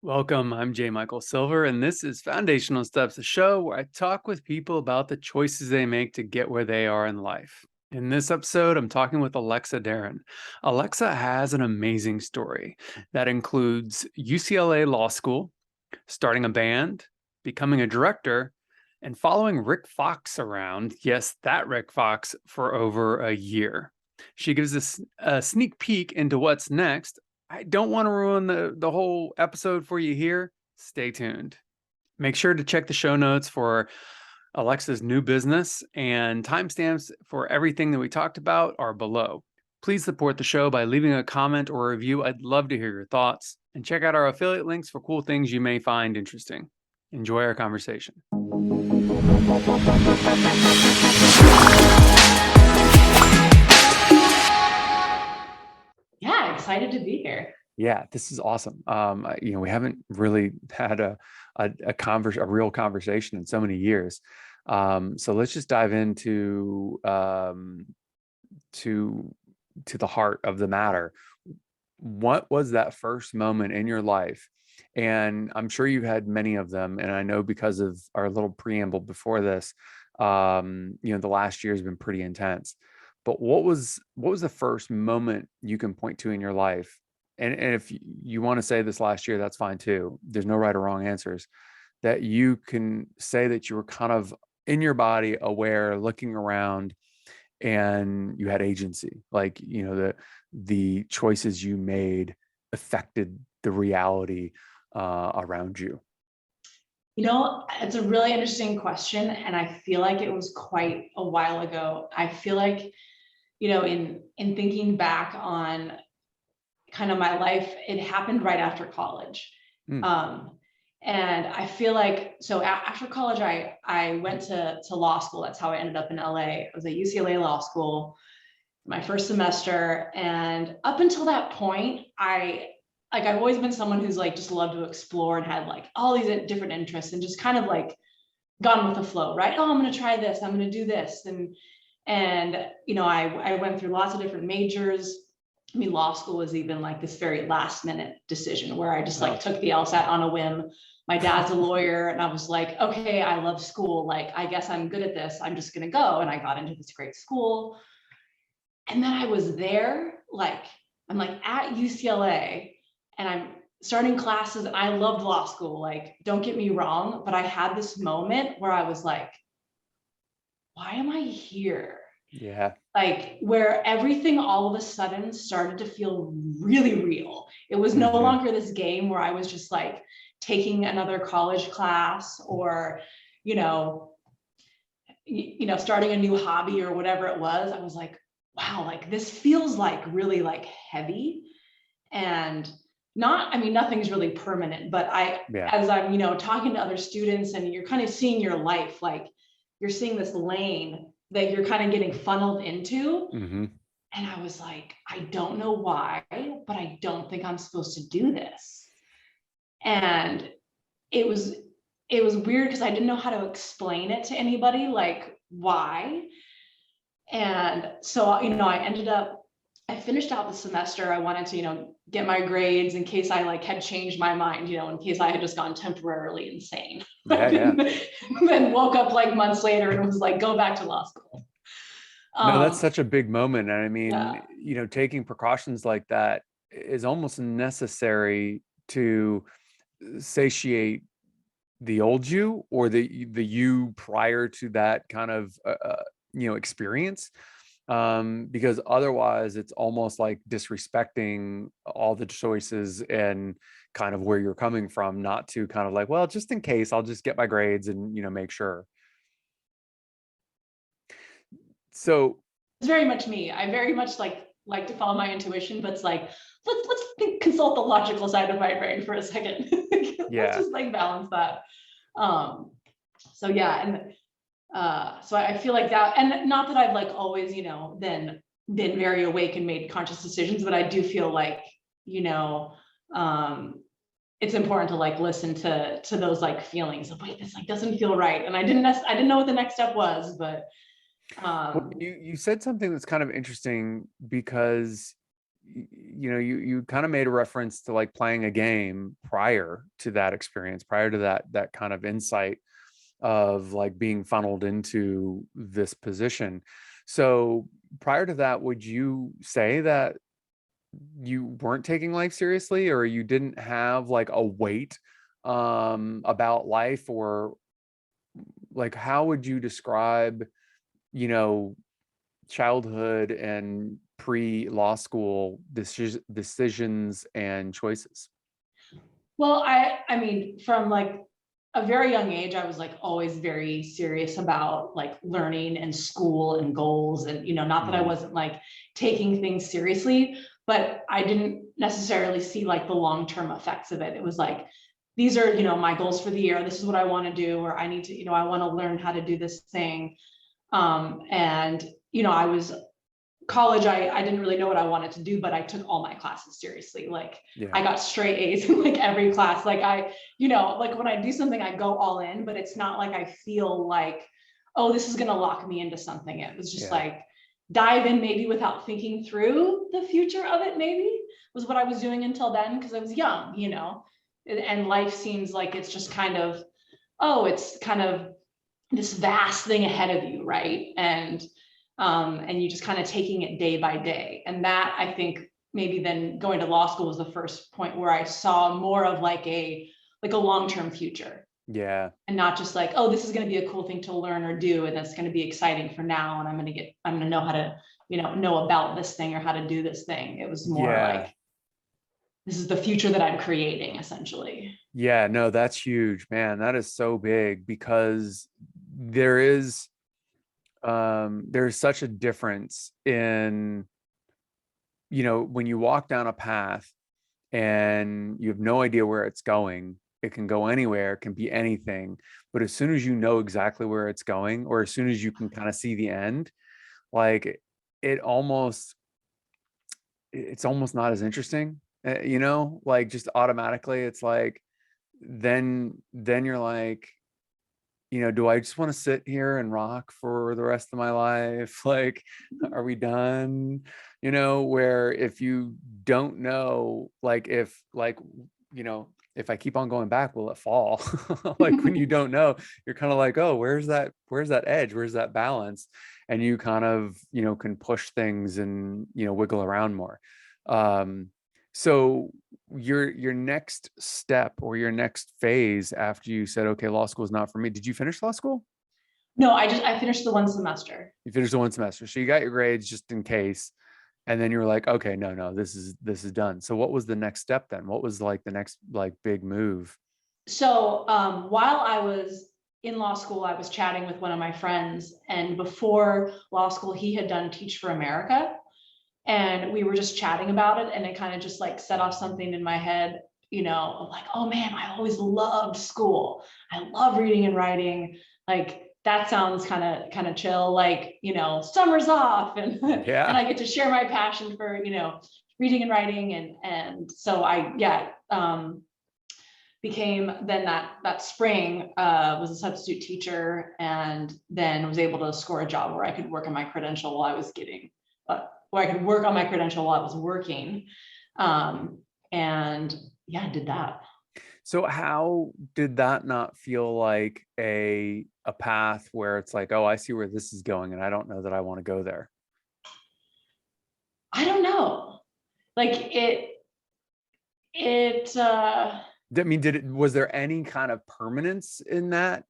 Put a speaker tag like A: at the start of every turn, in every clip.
A: Welcome. I'm J. Michael Silver, and this is Foundational Steps, a show where I talk with people about the choices they make to get where they are in life. In this episode, I'm talking with Alexa Darrin. Alexa has an amazing story that includes UCLA Law School, starting a band, becoming a director, and following Rick Fox around, yes, that Rick Fox, for over a year. She gives us a sneak peek into what's next. I don't want to ruin the whole episode for you here. Stay tuned. Make sure to check the show notes for Alexa's new business, and timestamps for everything that we talked about are below. Please support the show by leaving a comment or a review. I'd love to hear your thoughts. And check out our affiliate links for cool things you may find interesting. Enjoy our conversation.
B: Yeah, excited to be here.
A: Yeah, this is awesome. We haven't really had a real conversation in so many years. So let's just dive into to the heart of the matter. What was that first moment in your life? And I'm sure you had many of them. And I know because of our little preamble before this, the last year has been pretty intense. But what was the first moment you can point to in your life? And if you want to say this last year, that's fine too. There's no right or wrong answers. That you can say that you were kind of in your body, aware, looking around, and you had agency. Like, the choices you made affected the reality around you.
B: It's a really interesting question, and I feel like it was quite a while ago. I feel like, in thinking back on kind of my life, it happened right after college. And I feel like, so after college, I went to law school. That's how I ended up in LA. I was at UCLA Law School, my first semester. And up until that point, I've always been someone who's like just loved to explore and had like all these different interests and just kind of like gone with the flow, right? Oh, I'm going to try this. I'm going to do this. And I went through lots of different majors. I mean, law school was even like this very last minute decision where I just like took the LSAT on a whim. My dad's a lawyer, and I was like, okay, I love school. Like, I guess I'm good at this. I'm just going to go. And I got into this great school. And then I was there, like, I'm like at UCLA, and I'm starting classes, and I loved law school. Like, don't get me wrong, but I had this moment where I was like, why am I here?
A: Yeah.
B: Like, where everything all of a sudden started to feel really real. It was no longer this game where I was just like taking another college class or, starting a new hobby or whatever it was. I was like, wow, like this feels like really like heavy and nothing's really permanent, but as I'm, talking to other students and you're kind of seeing your life, like you're seeing this lane that you're kind of getting funneled into. And I was like, I don't know why, but I don't think I'm supposed to do this. And it was weird because I didn't know how to explain it to anybody, like why. And so, I finished out the semester. I wanted to, get my grades in case I like had changed my mind, in case I had just gone temporarily insane. Then woke up like months later and was like, go back to law school.
A: No, that's such a big moment. And I mean, taking precautions like that is almost necessary to satiate the old you or the you prior to that kind of experience, because otherwise it's almost like disrespecting all the choices and kind of where you're coming from, not to kind of like, well, just in case, I'll just get my grades and make sure. So
B: it's very much me. I very much like to follow my intuition, but it's like, let's consult the logical side of my brain for a second. Let's just like balance that. So yeah, and so I feel like that, and not that I've like always, been very awake and made conscious decisions, but I do feel like, it's important to like listen to those like feelings of, wait, this like doesn't feel right. And I didn't know what the next step was, but
A: well, you said something that's kind of interesting, because you kind of made a reference to like playing a game prior to that experience, prior to that kind of insight of like being funneled into this position. So prior to that, would you say that you weren't taking life seriously, or you didn't have like a weight about life, or like how would you describe, you know, childhood and pre-law school decisions and choices?
B: Well, I mean, from like a very young age, I was like always very serious about like learning and school and goals. And, not that I
A: Mhm.
B: wasn't like taking things seriously, but I didn't necessarily see like the long-term effects of it. It was like, these are, my goals for the year. This is what I want to do, or I need to, I want to learn how to do this thing. And, I was college, I didn't really know what I wanted to do, but I took all my classes seriously. Like
A: Yeah.
B: I got straight A's in like every class. Like like when I do something, I go all in, but it's not like I feel like, oh, this is going to lock me into something. It was just
A: Yeah.
B: like dive in maybe without thinking through the future of it, maybe was what I was doing until then. Cause I was young, and life seems like it's just kind of, oh, it's kind of this vast thing ahead of you. Right. And you just kind of taking it day by day. And that, I think, maybe then going to law school was the first point where I saw more of like a long-term future,
A: Yeah.
B: and not just like, oh, this is going to be a cool thing to learn or do, and that's going to be exciting for now, and I'm going to know how to, know about this thing or how to do this thing. It was more
A: Yeah.
B: like, this is the future that I'm creating, essentially.
A: Yeah, no, that's huge, man. That is so big because there is there's such a difference in, when you walk down a path and you have no idea where it's going. It can go anywhere, it can be anything. But as soon as you know exactly where it's going, or as soon as you can kind of see the end, like it almost it's almost not as interesting, like just automatically it's like, then you're like, do I just want to sit here and rock for the rest of my life? Like, are we done? Where if you don't know, like if I keep on going back, will it fall? Like when you don't know, you're kind of like, oh, where's that edge? Where's that balance? And you kind of, can push things and, wiggle around more. Um, so your next step or your next phase after you said, okay, law school is not for me. Did you finish law school?
B: No, I finished the one semester.
A: You finished the one semester. So you got your grades just in case. And then you were like, okay, no, this is done. So what was the next step then? What was like the next like big move?
B: So while I was in law school, I was chatting with one of my friends, and before law school, he had done Teach for America, and we were just chatting about it, and it kind of just like set off something in my head, of like, oh man, I always loved school. I love reading and writing. Like that sounds kind of chill, like, summer's off, and and
A: Yeah.
B: I get to share my passion for, reading and writing, and so became then that spring, was a substitute teacher, and then was able to score a job where I could work on my credential while I was where I could work on my credential while I was working. And yeah, I did that.
A: So how did that not feel like a path where it's like, oh, I see where this is going and I don't know that I want to go there?
B: I don't know. Like it
A: I mean, was there any kind of permanence in that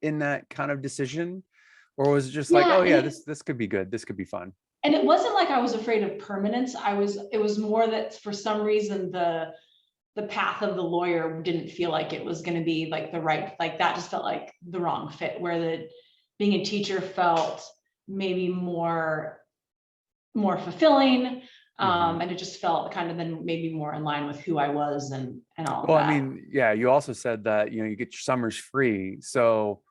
A: kind of decision? Or was it just like,
B: yeah,
A: oh
B: and
A: yeah,
B: it
A: this could be good. This could be fun.
B: and it wasn't like I was afraid of permanence. It was more that for some reason the path of the lawyer didn't feel like it was going to be like the right, like that just felt like the wrong fit, where the being a teacher felt maybe more fulfilling.
A: Mhm.
B: And it just felt kind of then maybe more in line with who I was, and all of
A: Well, I
B: that.
A: mean, yeah, you also said that, you get your summers free. So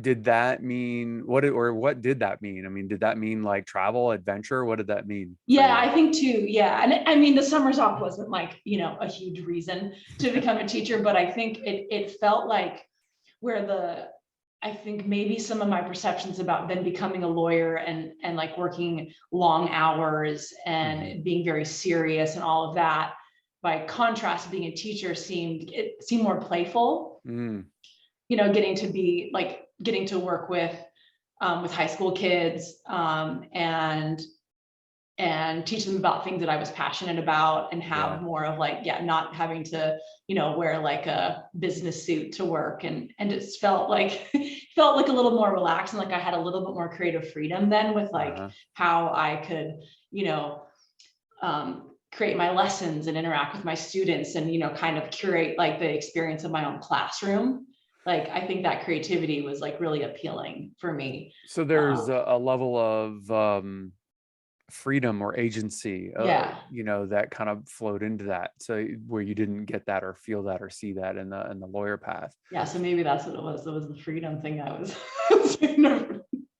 A: did that mean what did that mean? I mean, did that mean like travel, adventure? What did that mean for
B: Yeah,
A: you?
B: I think too. Yeah. And I mean, the summers off wasn't like, a huge reason to become a teacher, but I think it felt like where I think maybe some of my perceptions about then becoming a lawyer and like working long hours
A: Mhm.
B: and being very serious and all of that, by contrast, being a teacher seemed more playful.
A: Mm.
B: Getting to work with high school kids, and teach them about things that I was passionate about, and
A: Yeah.
B: have more of like, yeah, not having to, wear like a business suit to work, and just felt like felt like a little more relaxed, and like I had a little bit more creative freedom then with like
A: Uh-huh.
B: how I could, you know, create my lessons and interact with my students, and kind of curate like the experience of my own classroom. Like I think that creativity was like really appealing for me.
A: So there's a level of freedom or agency,
B: Yeah.
A: that kind of flowed into that. So where you didn't get that or feel that or see that in the lawyer path.
B: Yeah, so maybe that's what it was. It was the freedom thing I was.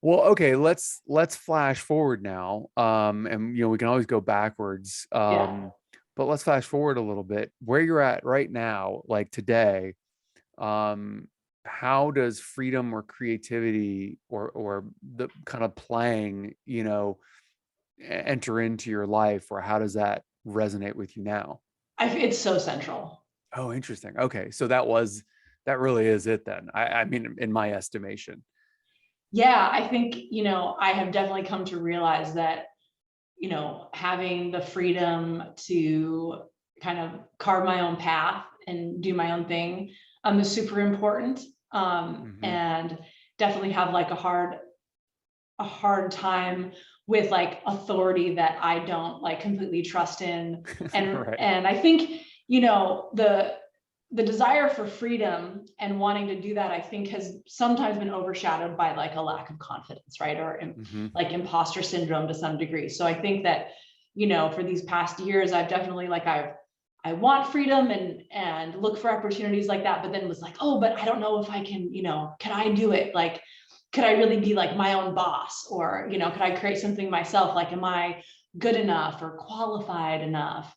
A: Well, okay, let's flash forward now. And we can always go backwards.
B: Yeah,
A: But let's flash forward a little bit. Where you're at right now, like today, um, how does freedom or creativity or the kind of playing, enter into your life, or how does that resonate with you now?
B: it's so central.
A: Oh, interesting. Okay, so that really is it then. I mean, in my estimation.
B: Yeah, I think, I have definitely come to realize that, having the freedom to kind of carve my own path and do my own thing, is super important.
A: Hmm.
B: And definitely have like a hard time with like authority that I don't like completely trust in. And
A: Right.
B: and I think, the desire for freedom and wanting to do that, I think, has sometimes been overshadowed by like a lack of confidence, right? Or
A: Hmm.
B: like imposter syndrome to some degree. So I think that, for these past years, I've definitely like I want freedom and look for opportunities like that, but then was like, oh, but I don't know if I can, can I do it? Like, could I really be like my own boss? Or, could I create something myself? Like, am I good enough or qualified enough?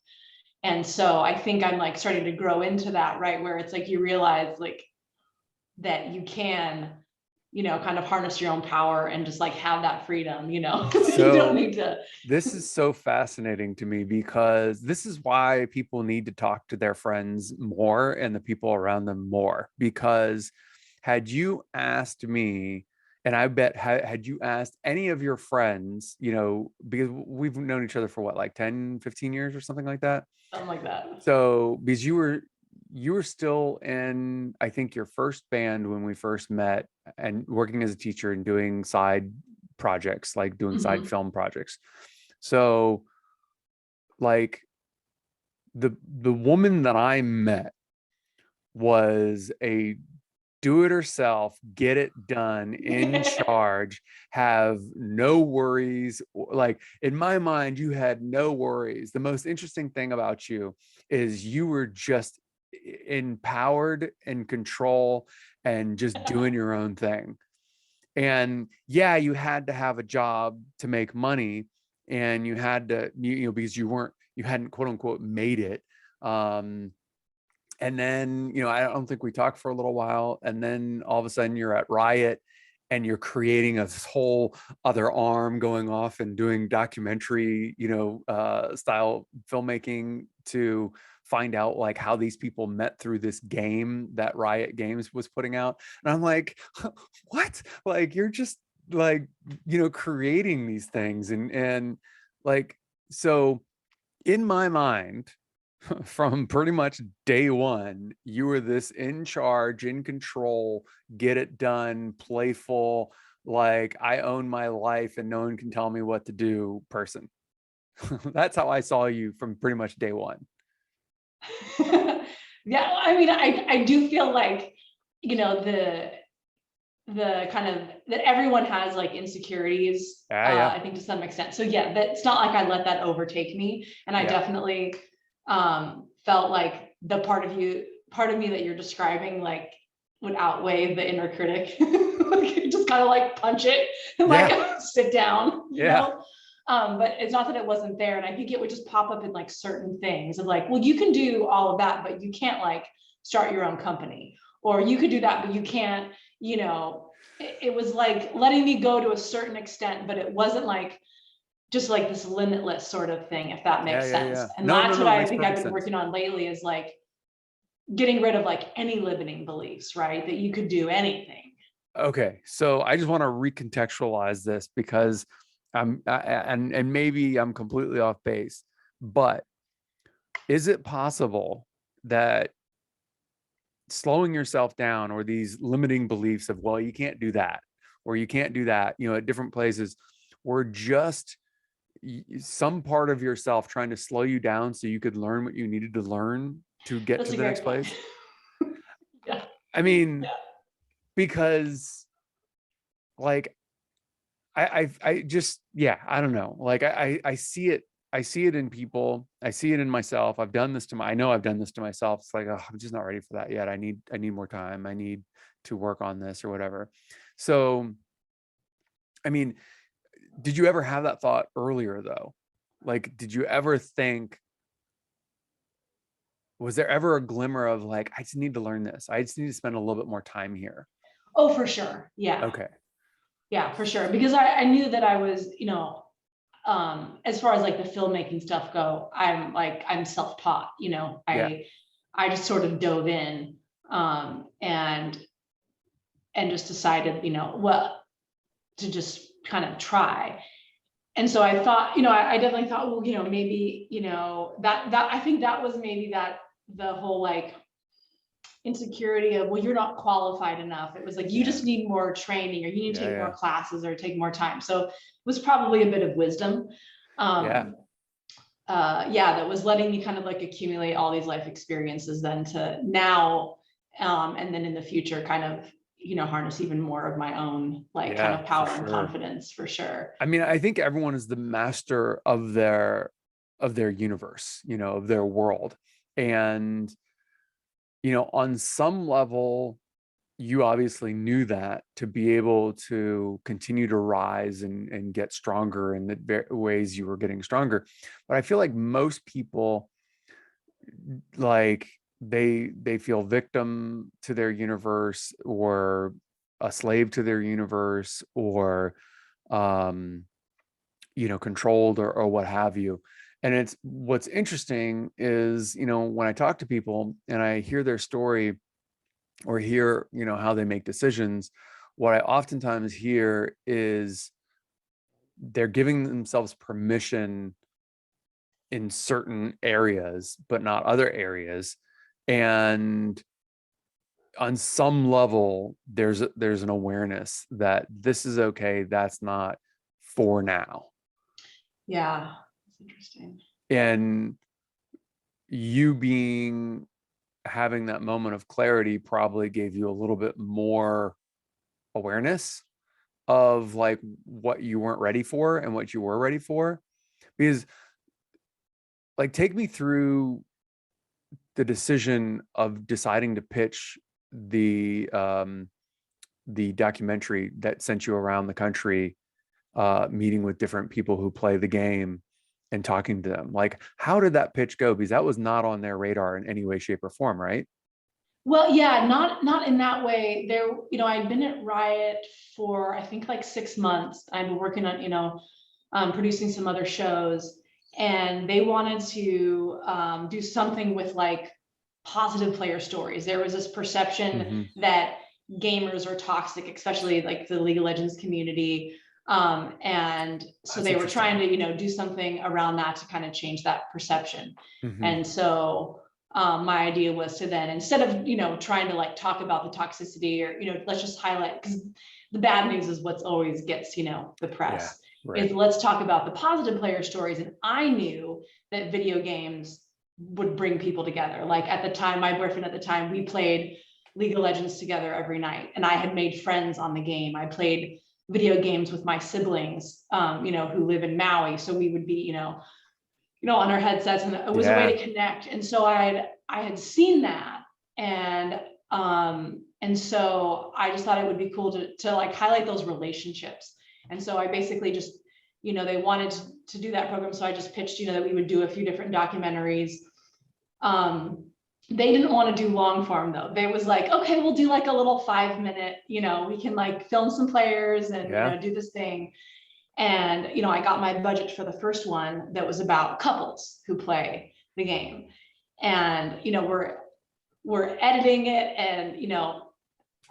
B: And so I think I'm like starting to grow into that, right? Where it's like you realize like that you can, kind of harness your own power and just like have that freedom, you don't
A: So
B: need to.
A: this is so fascinating to me because this is why people need to talk to their friends more and the people around them more. Because had you asked me, and I bet had you asked any of your friends, because we've known each other for what, like 10, 15 years or something like that.
B: Something like that.
A: So because you were still in, I think, your first band when we first met, and working as a teacher and doing side projects, like doing side
B: Mhm.
A: film projects. So like the woman that I met was a do it herself, get it done, in charge, have no worries. Like in my mind, you had no worries. The most interesting thing about you is you were just empowered and control and just doing your own thing. And yeah, you had to have a job to make money, and you had to, because you hadn't quote unquote made it. Um, and then, I don't think we talked for a little while. And then all of a sudden you're at Riot and you're creating a whole other arm going off and doing documentary, style filmmaking to find out like how these people met through this game that Riot Games was putting out. And I'm like, what? Like, you're just like, creating these things. And like, so in my mind, from pretty much day one, you were this in charge, in control, get it done, playful, like I own my life and no one can tell me what to do person. That's how I saw you from pretty much day one.
B: Yeah, I mean, I do feel like, the kind of that everyone has like insecurities,
A: Yeah, yeah,
B: I think to some extent. So yeah, that it's not like I let that overtake me. And I
A: yeah.
B: definitely felt like the part of me that you're describing like would outweigh the inner critic. Like, just kind of like punch it and
A: Yeah,
B: like sit down,
A: yeah.
B: But it's not that it wasn't there. And I think it would just pop up in like certain things of like, well, you can do all of that, but you can't like start your own company, or you could do that, but you can't, it was like letting me go to a certain extent, but it wasn't like just like this limitless sort of thing, if that
A: Yeah,
B: makes
A: yeah,
B: sense.
A: yeah.
B: And
A: No, no,
B: that's what
A: no, it
B: I
A: makes
B: think I've
A: perfect
B: been
A: sense.
B: working on lately, is like getting rid of like any limiting beliefs, right? That you could do anything.
A: Okay, so I just want to recontextualize this because and maybe I'm completely off base, but is it possible that slowing yourself down, or these limiting beliefs of, well, you can't do that, or you can't do that, at different places, were just some part of yourself trying to slow you down so you could learn what you needed to learn to get
B: That's
A: to
B: a
A: the next
B: great point.
A: place?
B: Yeah.
A: I mean,
B: Yeah.
A: because like I just, yeah, I don't know. Like I see it. I see it in people. I see it in myself. I know I've done this to myself. It's like, oh, I'm just not ready for that yet. I need more time. I need to work on this or whatever. So, I mean, did you ever have that thought earlier though? Like, did you ever think, was there ever a glimmer of like, I just need to learn this. I just need to spend a little bit more time here.
B: Oh, for sure. Yeah.
A: Okay.
B: Yeah, for sure. Because I knew that I was, as far as like the filmmaking stuff go, I'm self-taught,
A: Yeah.
B: I just sort of dove in, and just decided, well, to just kind of try. And so I thought, I definitely thought, well, maybe, that I think that was maybe that the whole like insecurity of, well, you're not qualified enough. It was like, you
A: Yeah.
B: just need more training, or you need to
A: Yeah.
B: take more
A: Yeah.
B: classes or take more time. So it was probably a bit of wisdom.
A: Yeah.
B: Yeah, that was letting me kind of like accumulate all these life experiences then to now, and then in the future kind of, harness even more of my own like kind
A: Yeah,
B: of
A: for
B: power and
A: sure.
B: confidence, for sure.
A: I mean, I think everyone is the master of their universe, of their world. And, on some level, you obviously knew that to be able to continue to rise and get stronger in the ways you were getting stronger. But I feel like most people, like, they feel victim to their universe, or a slave to their universe, or um controlled, or what have you. And it's, what's interesting is, when I talk to people and I hear their story, or hear, how they make decisions, what I oftentimes hear is they're giving themselves permission in certain areas, but not other areas. And on some level, there's an awareness that this is okay, that's not for now.
B: Yeah, that's interesting.
A: And you having that moment of clarity probably gave you a little bit more awareness of like what you weren't ready for and what you were ready for. Because, like, take me through the decision of deciding to pitch the documentary that sent you around the country, meeting with different people who play the game and talking to them. Like, how did that pitch go? Because that was not on their radar in any way, shape, or form, right?
B: Well, yeah, not in that way. There, I'd been at Riot for I think like 6 months. I've been working on, producing some other shows, and they wanted to do something with like positive player stories. There was this perception
A: Mm-hmm.
B: that gamers are toxic, especially like the League of Legends community. And so
A: That's
B: they were trying
A: interesting.
B: to, do something around that to kind of change that perception.
A: Mm-hmm.
B: And so my idea was to then, instead of, trying to like talk about the toxicity, or, let's just highlight, because the bad news is what's always gets, the
A: Yeah,
B: press,
A: right.
B: is let's talk about the positive player stories. And I knew that video games would bring people together. Like at the time, my boyfriend at the time, we played League of Legends together every night, and I had made friends on the game. I played video games with my siblings, who live in Maui. So we would be, on our headsets, and it was a way
A: Yeah.
B: to connect. And so I had seen that, and so I just thought it would be cool to like highlight those relationships. And so I basically just, they wanted to do that program, so I just pitched, that we would do a few different documentaries, they didn't want to do long form though. They was like, okay, we'll do like a little 5 minute, we can like film some players and,
A: Yeah.
B: do this thing. And, I got my budget for the first one that was about couples who play the game. And, we're editing it and,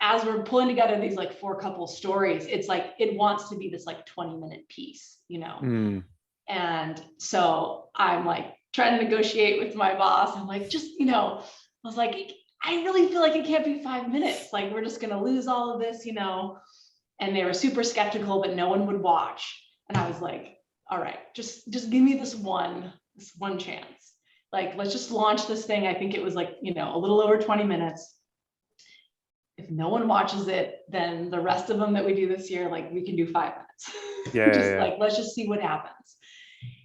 B: as we're pulling together these like 4 couple stories, it's like, it wants to be this like 20-minute piece,
A: Mm.
B: And so I'm like trying to negotiate with my boss. I'm like, I was like, I really feel like it can't be 5 minutes. Like, we're just going to lose all of this, and they were super skeptical, but no one would watch. And I was like, all right, just give me this one chance. Like, let's just launch this thing. I think it was like, a little over 20 minutes. If no one watches it, then the rest of them that we do this year, like, we can do 5 minutes.
A: Yeah, yeah,
B: Just
A: yeah.
B: like, let's just see what happens.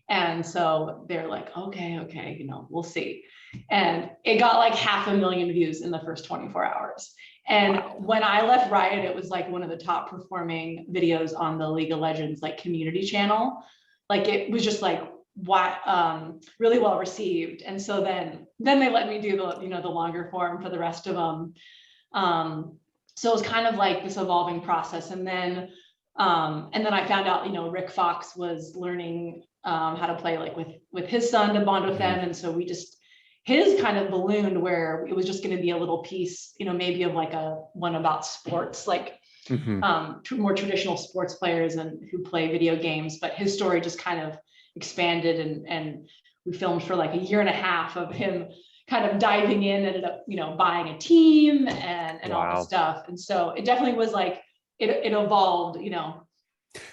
B: And so they're like, okay, we'll see. And it got like 500,000 views in the first 24 hours. And
A: Wow.
B: when I left Riot, it was like one of the top performing videos on the League of Legends like community channel. Like, it was just like really well received. And so then they let me do the longer form for the rest of them. So it was kind of like this evolving process. And then I found out, Rick Fox was learning how to play like with his son to bond with them. And so his kind of ballooned where it was just going to be a little piece, maybe of like a one about sports, like
A: Mm-hmm.
B: more traditional sports players and who play video games. But his story just kind of expanded, and we filmed for like a year and a half of him kind of diving in, ended up, buying a team and all this
A: Wow.
B: stuff. And so it definitely was like, it evolved,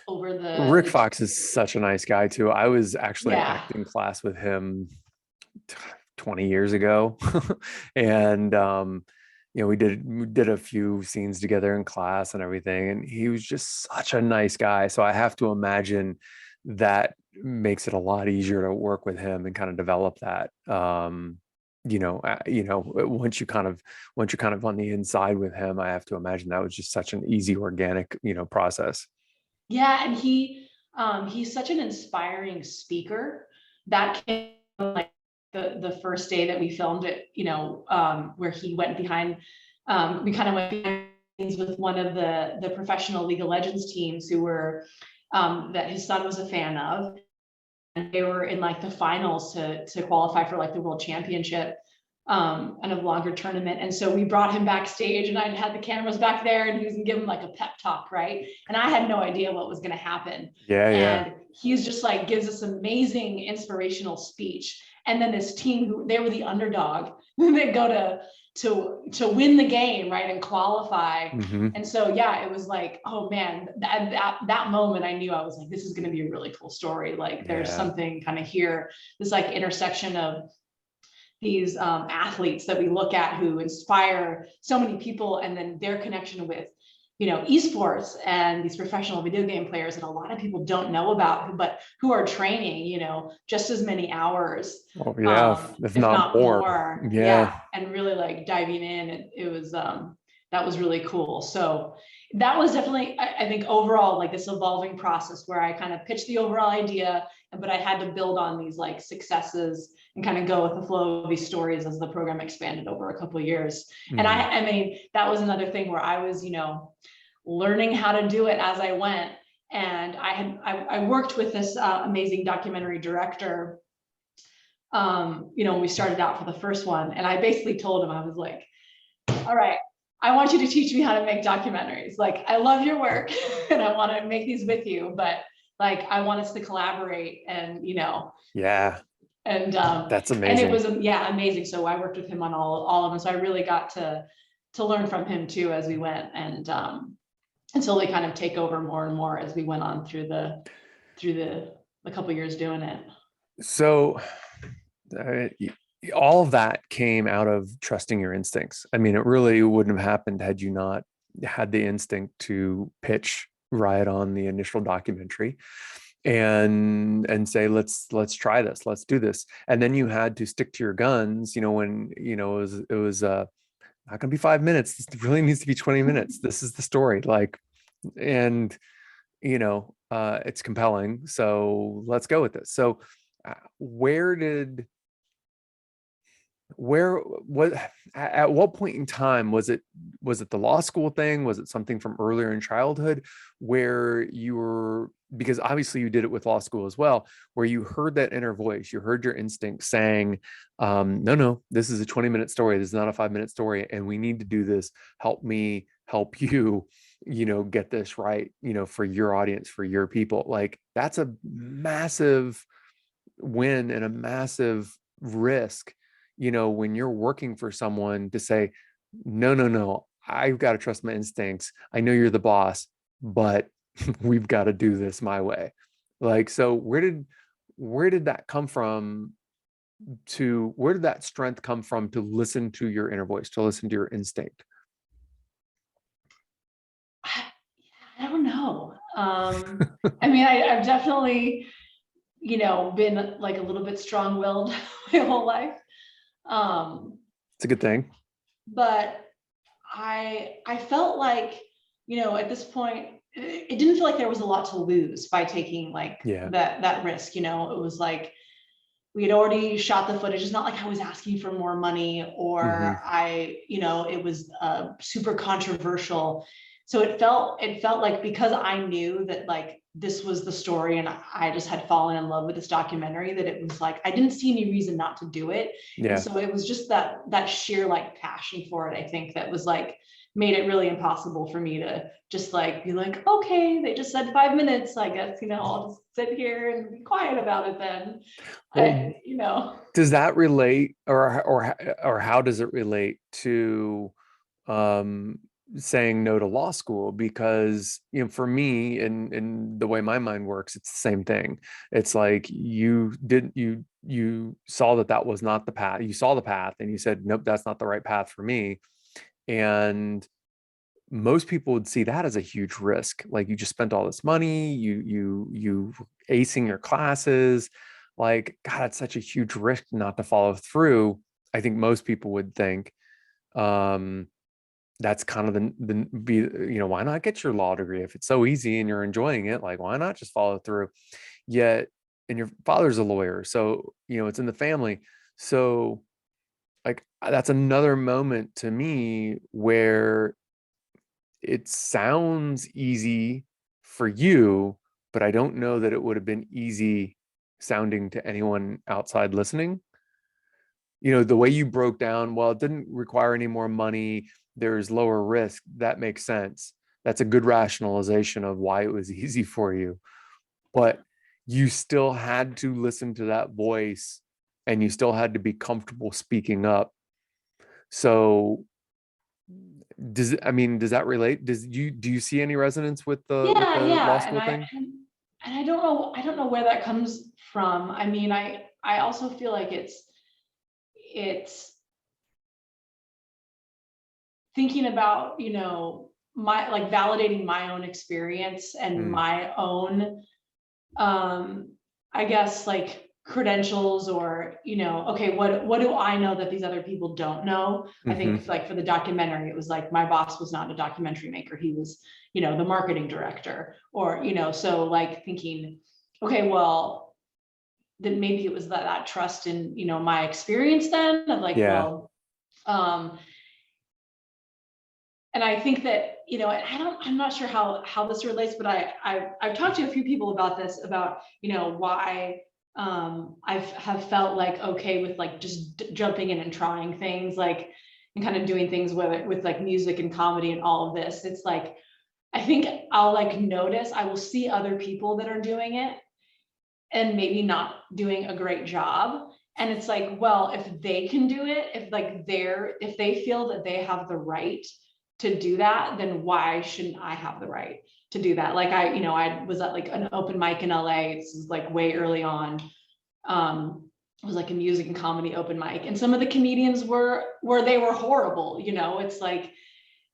B: over
A: Rick
B: the
A: Fox is such a nice guy too. I was actually in
B: yeah.
A: acting class with him 20 years ago. And we did a few scenes together in class and everything, and he was just such a nice guy. So I have to imagine that makes it a lot easier to work with him and kind of develop that. Once you're kind of on the inside with him, I have to imagine that was just such an easy, organic, process.
B: Yeah, and he's such an inspiring speaker. That came like the first day that we filmed it, where he went behind. We kind of went behind the scenes with one of the professional League of Legends teams who were that his son was a fan of, and they were in like the finals to qualify for like the World Championship. And a longer tournament. And so we brought him backstage, and I had the cameras back there, and he was gonna give him like a pep talk, right? And I had no idea what was gonna happen.
A: Yeah, yeah.
B: And he's just like gives this amazing inspirational speech. And then this team, who they were the underdog, they go to win the game, right, and qualify.
A: Hmm.
B: And so yeah, it was like, oh man, that moment I knew, I was like, this is gonna be a really cool story. Like, there's
A: Yeah.
B: something kind of here, this like intersection of these athletes that we look at who inspire so many people, and then their connection with esports and these professional video game players that a lot of people don't know about, but who are training just as many hours,
A: Oh, yeah, if
B: if
A: not
B: not
A: more.
B: more.
A: Yeah.
B: Yeah, and really like diving in. It was that was really cool. So that was definitely, I think, overall like this evolving process where I kind of pitched the overall idea, but I had to build on these like successes and kind of go with the flow of these stories as the program expanded over a couple of years. And
A: Mhm.
B: I mean, that was another thing where I was, learning how to do it as I went. And I worked with this amazing documentary director, when we started out for the first one. And I basically told him, I was like, all right, I want you to teach me how to make documentaries. Like, I love your work and I want to make these with you, but like, I want us to collaborate and,
A: Yeah,
B: and
A: that's
B: it
A: amazing.
B: was amazing. So I worked with him on all of them. So I really got to learn from him too as we went, and slowly kind of take over more and more as we went on through the couple years doing it.
A: So, uh, all of that came out of trusting your instincts. I mean, it really wouldn't have happened had you not had the instinct to pitch right on the initial documentary and say, let's try this, let's do this. And then you had to stick to your guns, when it was not gonna be 5 minutes. This really needs to be 20 minutes. This is the story. Like, and it's compelling. So let's go with this. So where did what at what point in time was it the law school thing? Was it something from earlier in childhood where you were, because obviously you did it with law school as well, where you heard that inner voice, you heard your instinct saying, no, this is a 20-minute story, this is not a 5-minute story, and we need to do this. Help me help you, get this right, for your audience, for your people. Like, that's a massive win and a massive risk, when you're working for someone, to say, no, I've got to trust my instincts. I know you're the boss, but we've got to do this my way. Like, so where did that come from? Where did that strength come from to listen to your inner voice, to listen to your instinct?
B: I, I don't know. I mean, I've definitely, been like a little bit strong-willed my whole life.
A: It's a good thing.
B: But I felt like, at this point, it didn't feel like there was a lot to lose by taking like
A: Yeah.
B: that risk. It was like we had already shot the footage. It's not like I was asking for more money,
A: Hmm.
B: or it was super controversial. So it felt like, because I knew that like this was the story and I just had fallen in love with this documentary, that it was like I didn't see any reason not to do it. And
A: Yeah.
B: so it was just that sheer like passion for it, I think, that was like made it really impossible for me to just like be like, okay, they just said 5 minutes, I guess, I'll just sit here and be quiet about it then.
A: Well,
B: I, you know,
A: does that relate, or how does it relate to um saying no to law school? Because for me, and the way my mind works, it's the same thing. It's like you saw that was not the path. You saw the path and you said, nope, that's not the right path for me. And most people would see that as a huge risk. Like, you just spent all this money, you acing your classes. Like, God, it's such a huge risk not to follow through. I think most people would think, um that's kind of why not get your law degree if it's so easy and you're enjoying it? Like, why not just follow through? Yet, and your father's a lawyer, so it's in the family. So, like, that's another moment to me where it sounds easy for you, but I don't know that it would have been easy sounding to anyone outside listening. The way you broke down, well, it didn't require any more money, there's lower risk. That makes sense. That's a good rationalization of why it was easy for you. But you still had to listen to that voice, and you still had to be comfortable speaking up. So, does that relate? Do you see any resonance with the
B: yeah,
A: law
B: yeah.
A: school thing?
B: And I don't know where that comes from. I mean, I also feel like it's thinking about, my like validating my own experience and
A: Mm,
B: my own I guess like credentials, or okay, what do I know that these other people don't know? I
A: hmm.
B: think like for the documentary, it was like my boss was not a documentary maker, he was the marketing director, or so like thinking, okay, well, then maybe it was that trust in my experience then, of like,
A: Yeah.
B: well, um and I think that, I'm not sure how this relates, but I've talked to a few people about this, about why have felt like okay with like just jumping in and trying things, like, and kind of doing things with like music and comedy and all of this. It's like, I think I'll like notice, I will see other people that are doing it and maybe not doing a great job. And it's like, well, if they can do it, if they feel that they have the right to do that, then why shouldn't I have the right to do that? Like I was at like an open mic in LA. This is like way early on. It was like a music and comedy open mic. And some of the comedians they were horrible. It's like,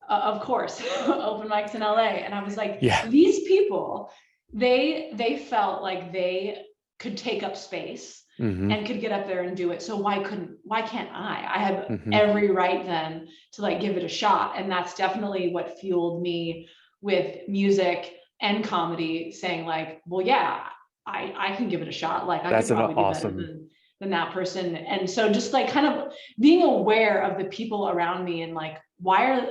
B: of course, open mics in LA. And I was like,
A: Yeah.
B: these people, they felt like they could take up space
A: Hmm.
B: and could get up there and do it. So why can't I? I have
A: Hmm.
B: every right then to like give it a shot. And that's definitely what fueled me with music and comedy, saying like, well, yeah, I can give it a shot. Like I
A: That's
B: could
A: an
B: probably do better
A: awesome.
B: than that person. And so just like kind of being aware of the people around me and like, why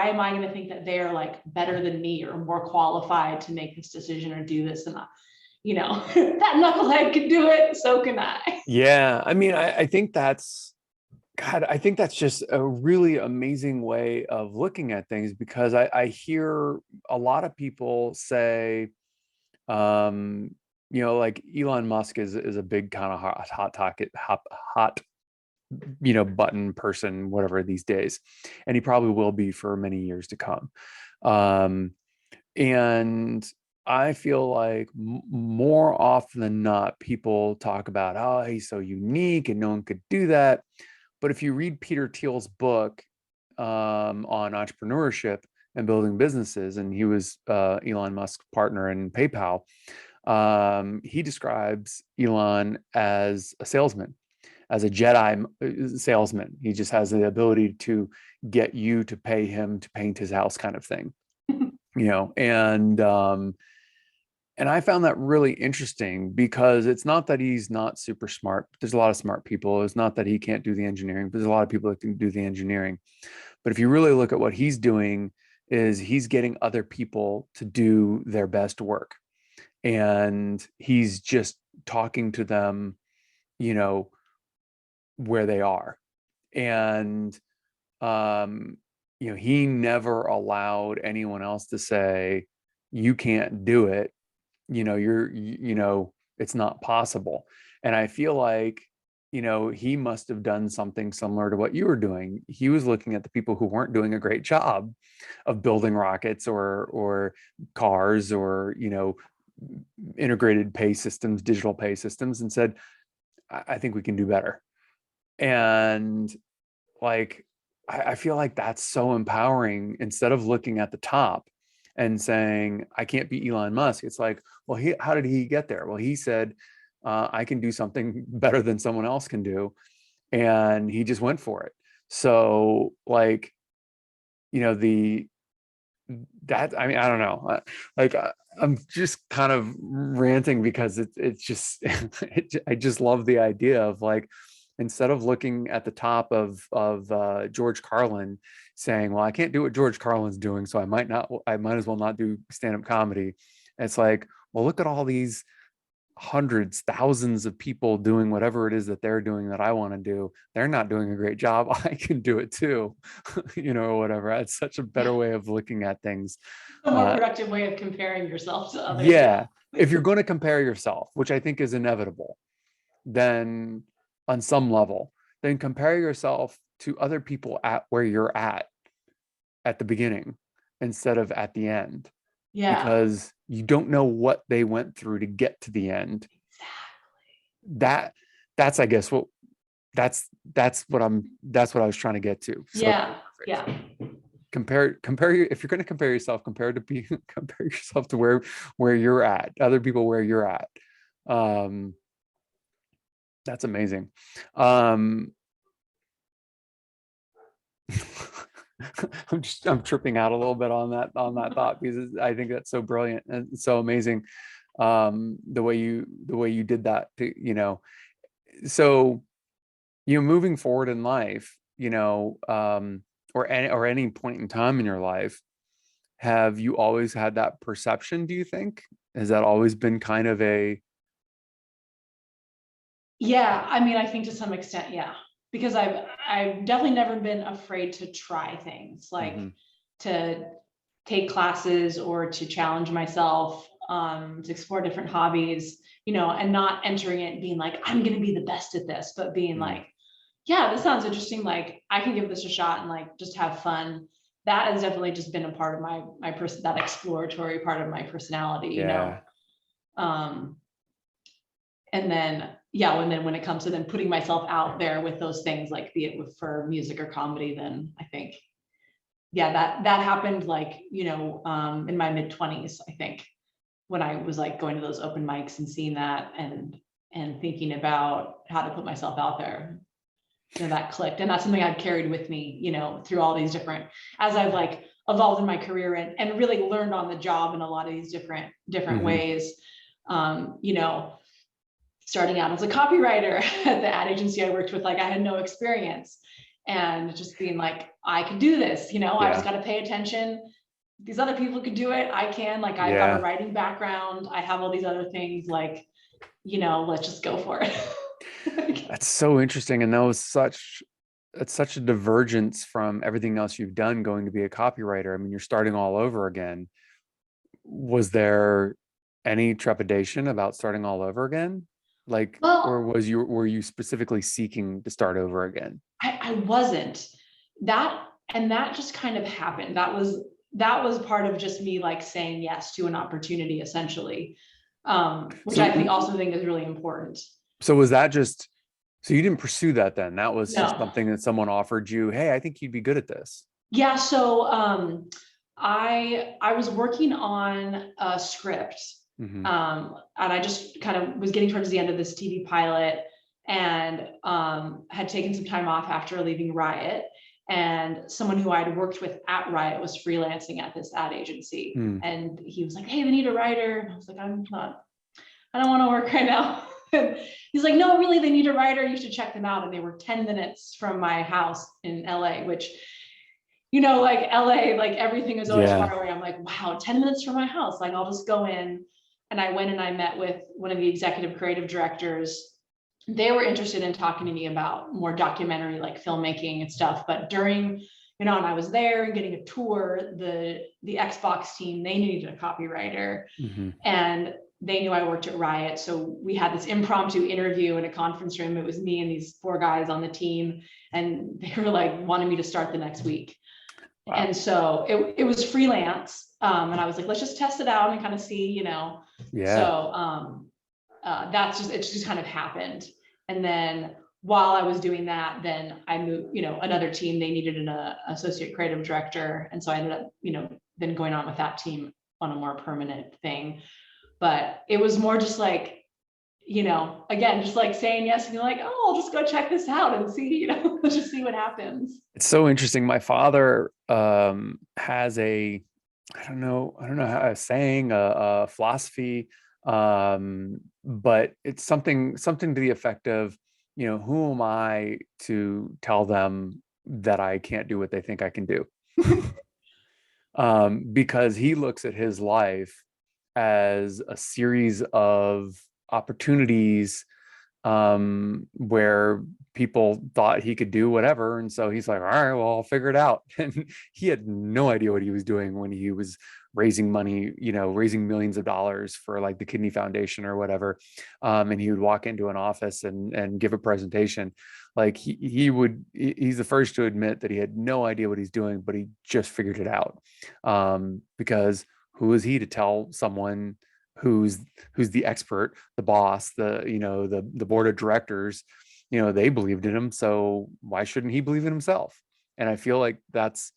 B: am I going to think that they're like better than me or more qualified to make this decision or do this? And that knucklehead can do it, so can I.
A: Yeah. I mean, I think that's, God, I think that's just a really amazing way of looking at things, because I hear a lot of people say, like Elon Musk is a big kind of hot button person, whatever, these days, and he probably will be for many years to come. And I feel like more often than not, people talk about, oh, he's so unique and no one could do that. But if you read Peter Thiel's book on entrepreneurship and building businesses, and he was Elon Musk's partner in PayPal, he describes Elon as a salesman, as a Jedi salesman. He just has the ability to get you to pay him to paint his house, kind of thing, and I found that really interesting, because it's not that he's not super smart. There's a lot of smart people. It's not that he can't do the engineering, but there's a lot of people that can do the engineering. But if you really look at what he's doing, is he's getting other people to do their best work. And he's just talking to them, where they are. And, he never allowed anyone else to say, you can't do it. It's not possible. And I feel like, he must have done something similar to what you were doing. He was looking at the people who weren't doing a great job of building rockets or cars or, integrated pay systems, digital pay systems, and said, I think we can do better. And like, I feel like that's so empowering. Instead of looking at the top and saying, I can't be Elon Musk, it's like, well, how did he get there? Well, he said, I can do something better than someone else can do. And he just went for it. So like, I mean, I don't know. I'm just kind of ranting, because it's just, I just love the idea of like, instead of looking at the top of George Carlin saying, well, I can't do what George Carlin's doing, so I might as well not do stand-up comedy. It's like, well, look at all these hundreds, thousands of people doing whatever it is that they're doing that I want to do. They're not doing a great job. I can do it too, or whatever. It's such a better way of looking at things.
B: A more productive way of comparing yourself to others.
A: Yeah. If you're going to compare yourself, which I think is inevitable, then on some level, then compare yourself to other people at where you're at the beginning instead of at the end.
B: Yeah.
A: Because you don't know what they went through to get to the end. Exactly. That's I guess that's what I was trying to get to. So,
B: yeah. Yeah.
A: Compare if you're going to compare yourself, compare yourself to where you're at, other people where you're at. That's amazing. I'm tripping out a little bit on that thought, because I think that's so brilliant and so amazing. The way you did that, so moving forward in life, or any point in time in your life, have you always had that perception, do you think? Has that always been kind of a...
B: Yeah, I mean, I think to some extent, yeah, because I've definitely never been afraid to try things, like to take classes or to challenge myself, to explore different hobbies, and not entering it being like, I'm going to be the best at this, but being like, yeah, this sounds interesting. Like I can give this a shot and like just have fun. That has definitely just been a part of my person, that exploratory part of my personality, and then, when it comes to then putting myself out there with those things, like be it for music or comedy, then I think, that happened like, in my mid-20s, I think, when I was like going to those open mics and seeing that and thinking about how to put myself out there, that clicked. And that's something I've carried with me, through all these different, as I've like evolved in my career and really learned on the job in a lot of these different ways. starting out as a copywriter at the ad agency I worked with, like I had no experience, and just being like, I could do this, I just
A: Yeah.
B: got to pay attention. These other people could do it. I can, like, I've got a
A: Yeah.
B: writing background. I have all these other things, like, let's just go for it.
A: That's so interesting. And it's such a divergence from everything else you've done going to be a copywriter. I mean, you're starting all over again. Was there any trepidation about starting all over again? Like, or
B: Well,
A: were you specifically seeking to start over again?
B: I wasn't that, and that just kind of happened. That was part of just me, like, saying yes to an opportunity, essentially, which I think
A: So,
B: also think is really important.
A: so was that just, so you didn't pursue that then? That was just
B: No.
A: something that someone offered you. Hey, I think you'd be good at this.
B: Yeah, so I was working on a script,
A: Hmm.
B: and I just kind of was getting towards the end of this TV pilot, and had taken some time off after leaving Riot. And someone who I'd worked with at Riot was freelancing at this ad agency,
A: Mm.
B: and he was like, "Hey, they need a writer." And I was like, I don't want to work right now." And he's like, "No, really, they need a writer. You should check them out." And they were 10 minutes from my house in LA, which, like LA, like everything is always
A: Yeah.
B: far away. I'm like, wow, 10 minutes from my house. Like, I'll just go in. And I went and I met with one of the executive creative directors. They were interested in talking to me about more documentary, like filmmaking and stuff. But during, and I was there and getting a tour, the Xbox team, they needed a copywriter.
A: Hmm.
B: And they knew I worked at Riot. So we had this impromptu interview in a conference room. It was me and these 4 guys on the team. And they were like wanting me to start the next week.
A: Wow.
B: And so it was freelance. And I was like, let's just test it out and kind of see.
A: Yeah.
B: So it just kind of happened. And then while I was doing that, then I moved, another team, they needed an associate creative director. And so I ended up, then going on with that team on a more permanent thing. But it was more just like, again, just like saying yes, and you're like, oh, I'll just go check this out and see, just see what happens.
A: It's so interesting. My father has I don't know how a saying, a philosophy, but it's something to the effect of, who am I to tell them that I can't do what they think I can do? Because he looks at his life as a series of opportunities, where people thought he could do whatever. And so he's like, all right, well, I'll figure it out. And he had no idea what he was doing when he was raising money, raising millions of dollars for like the Kidney Foundation or whatever. And he would walk into an office and give a presentation. Like he's the first to admit that he had no idea what he's doing, but he just figured it out. Because who is he to tell someone who's the expert, the boss, the board of directors, they believed in him, so why shouldn't he believe in himself? And I feel like that's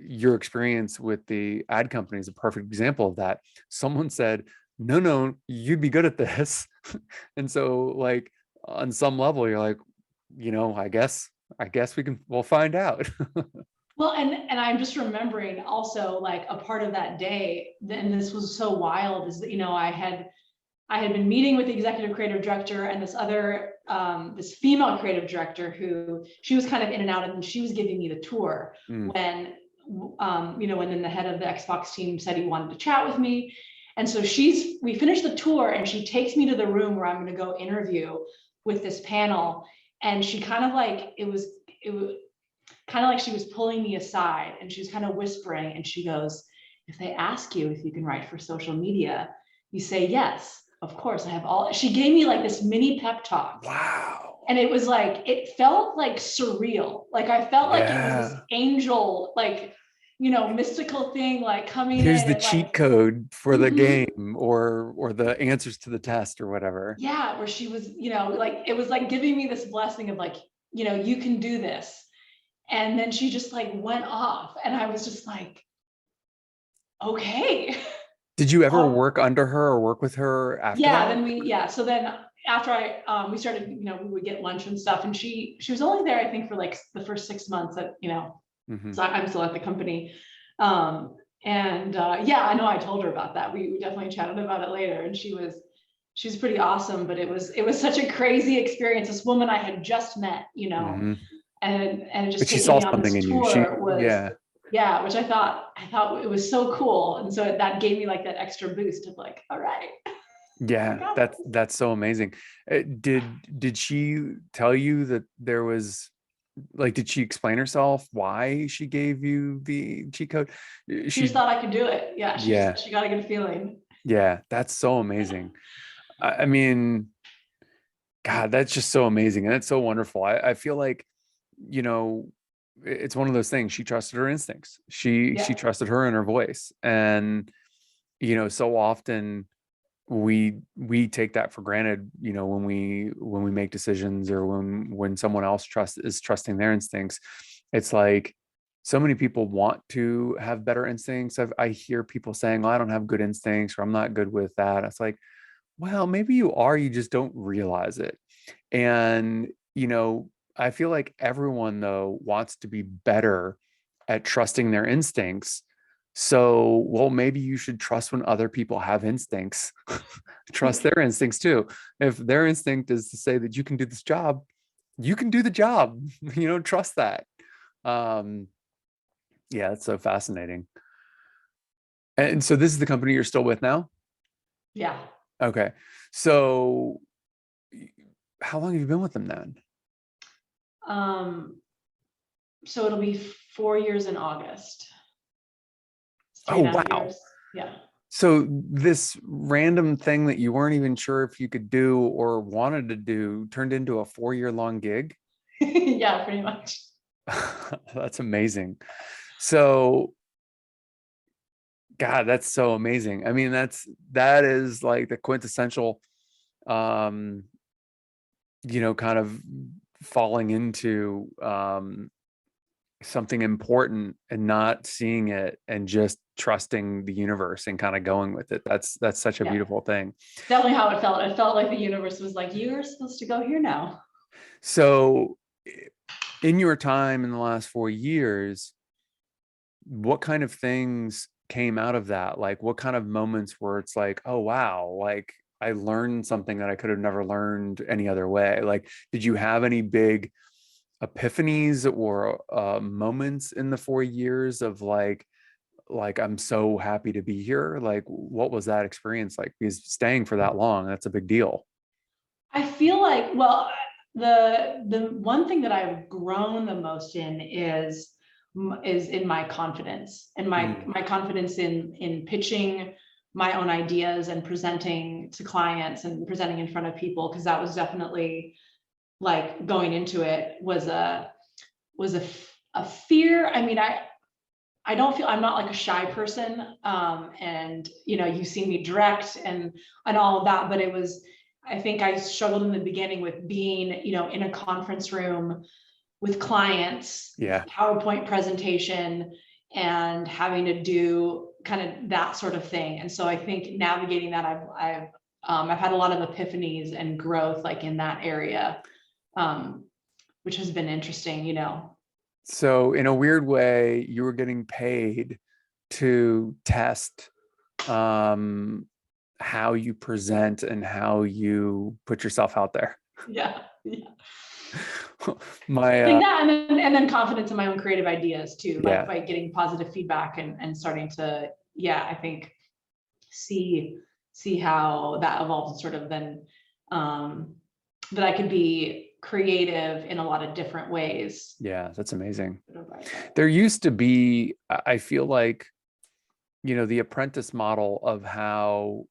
A: your experience with the ad company is a perfect example of that. Someone said, no, you'd be good at this. And so, like, on some level you're like, I guess we'll find out.
B: Well, and I'm just remembering also, like, a part of that day, and this was so wild, is that, I had been meeting with the executive creative director and this other, this female creative director who, she was kind of in and out, and she was giving me the tour
A: Mm.
B: when, when then the head of the Xbox team said he wanted to chat with me. And so we finished the tour, and she takes me to the room where I'm going to go interview with this panel. And she kind of like, it was kind of like she was pulling me aside, and she was kind of whispering, and she goes, if they ask you if you can write for social media, you say yes, of course. She gave me like this mini pep talk.
A: Wow.
B: And it was like, it felt like surreal. Like I felt like it was this
A: Yeah.
B: angel, like, mystical thing, like coming
A: Here's
B: in
A: the
B: at like,
A: cheat code for the
B: mhm.
A: game, or the answers to the test or whatever.
B: Yeah, where she was, like, it was like giving me this blessing of like, you can do this. And then she just like went off, and I was just like, okay.
A: Did you ever
B: Oh,
A: work under her or work with her after
B: yeah.
A: that?
B: So then after we started, we would get lunch and stuff, and she was only there, I think, for like the first 6 months
A: Hmm.
B: so I'm still at the company. And yeah, I know I told her about that. We definitely chatted about it later, and she she's pretty awesome, but it was such a crazy experience. This woman I had just met,
A: Hmm.
B: and
A: But
B: just
A: she
B: taking
A: saw
B: me on
A: something
B: this
A: in you.
B: tour was,
A: Yeah,
B: yeah, which I thought it was so cool. And so that gave me like that extra boost of like, all right, I
A: yeah,
B: got this.
A: that's so amazing. Did she tell you that there was like, did she explain herself why she gave you the cheat code?
B: She just
A: She,
B: thought I could do it. Yeah, she just
A: yeah,
B: said she got a good feeling.
A: yeah, that's so amazing. I mean, God, that's just so amazing. And that's so wonderful. I feel like, you know, it's one of those things. She trusted her instincts. She
B: Yeah.
A: trusted her inner voice. And, so often we take that for granted, when we make decisions, or when someone else is trusting their instincts. It's like so many people want to have better instincts. I hear people saying, "Oh, I don't have good instincts," or "I'm not good with that." It's like, well, maybe you are, you just don't realize it. And, I feel like everyone, though, wants to be better at trusting their instincts. So, well, maybe you should trust when other people have instincts, trust their instincts too. If their instinct is to say that you can do this job, you can do the job, trust that. Um, yeah, it's so fascinating. And so, this is the company you're still with now?
B: Yeah.
A: Okay. So, how long have you been with them then?
B: Um, so it'll be 4 years in August. It's three
A: Oh,
B: and a half
A: wow.
B: years. Yeah.
A: So this random thing that you weren't even sure if you could do or wanted to do turned into a 4-year long gig.
B: Yeah, pretty much.
A: That's amazing. So, God, that's so amazing. I mean, that is like the quintessential, um, kind of falling into something important and not seeing it and just trusting the universe and kind of going with it. That's such a
B: Yeah.
A: beautiful thing.
B: Definitely how it felt. It felt like the universe was like, you're supposed to go here now.
A: So, in your time in the last 4 years, what kind of things came out of that? Like, what kind of moments where it's like, oh, wow, like I learned something that I could have never learned any other way? Like, did you have any big epiphanies or moments in the 4 years of like I'm so happy to be here? Like, what was that experience like? Because staying for that long, that's a big deal.
B: I feel like, well, the one thing that I've grown the most in is in my confidence, and my
A: Mm,
B: my confidence in pitching my own ideas and presenting to clients and presenting in front of people, because that was definitely, like, going into it was a fear. I mean, I don't feel, I'm not like a shy person. And you've seen me direct and all of that, but I think I struggled in the beginning with being, in a conference room with clients,
A: yeah.
B: PowerPoint presentation, and having to do kind of that sort of thing. And so I think navigating that, I've had a lot of epiphanies and growth like in that area, um, which has been interesting.
A: So in a weird way, you were getting paid to test um, how you present and how you put yourself out there.
B: Yeah. Yeah.
A: My
B: Like that, and then confidence in my own creative ideas too, like
A: yeah.
B: by getting positive feedback and starting to, yeah, I think see how that evolves, and sort of then, um that I could be creative in a lot of different ways.
A: Yeah, that's amazing. There used to be, I feel like, the apprentice model of how,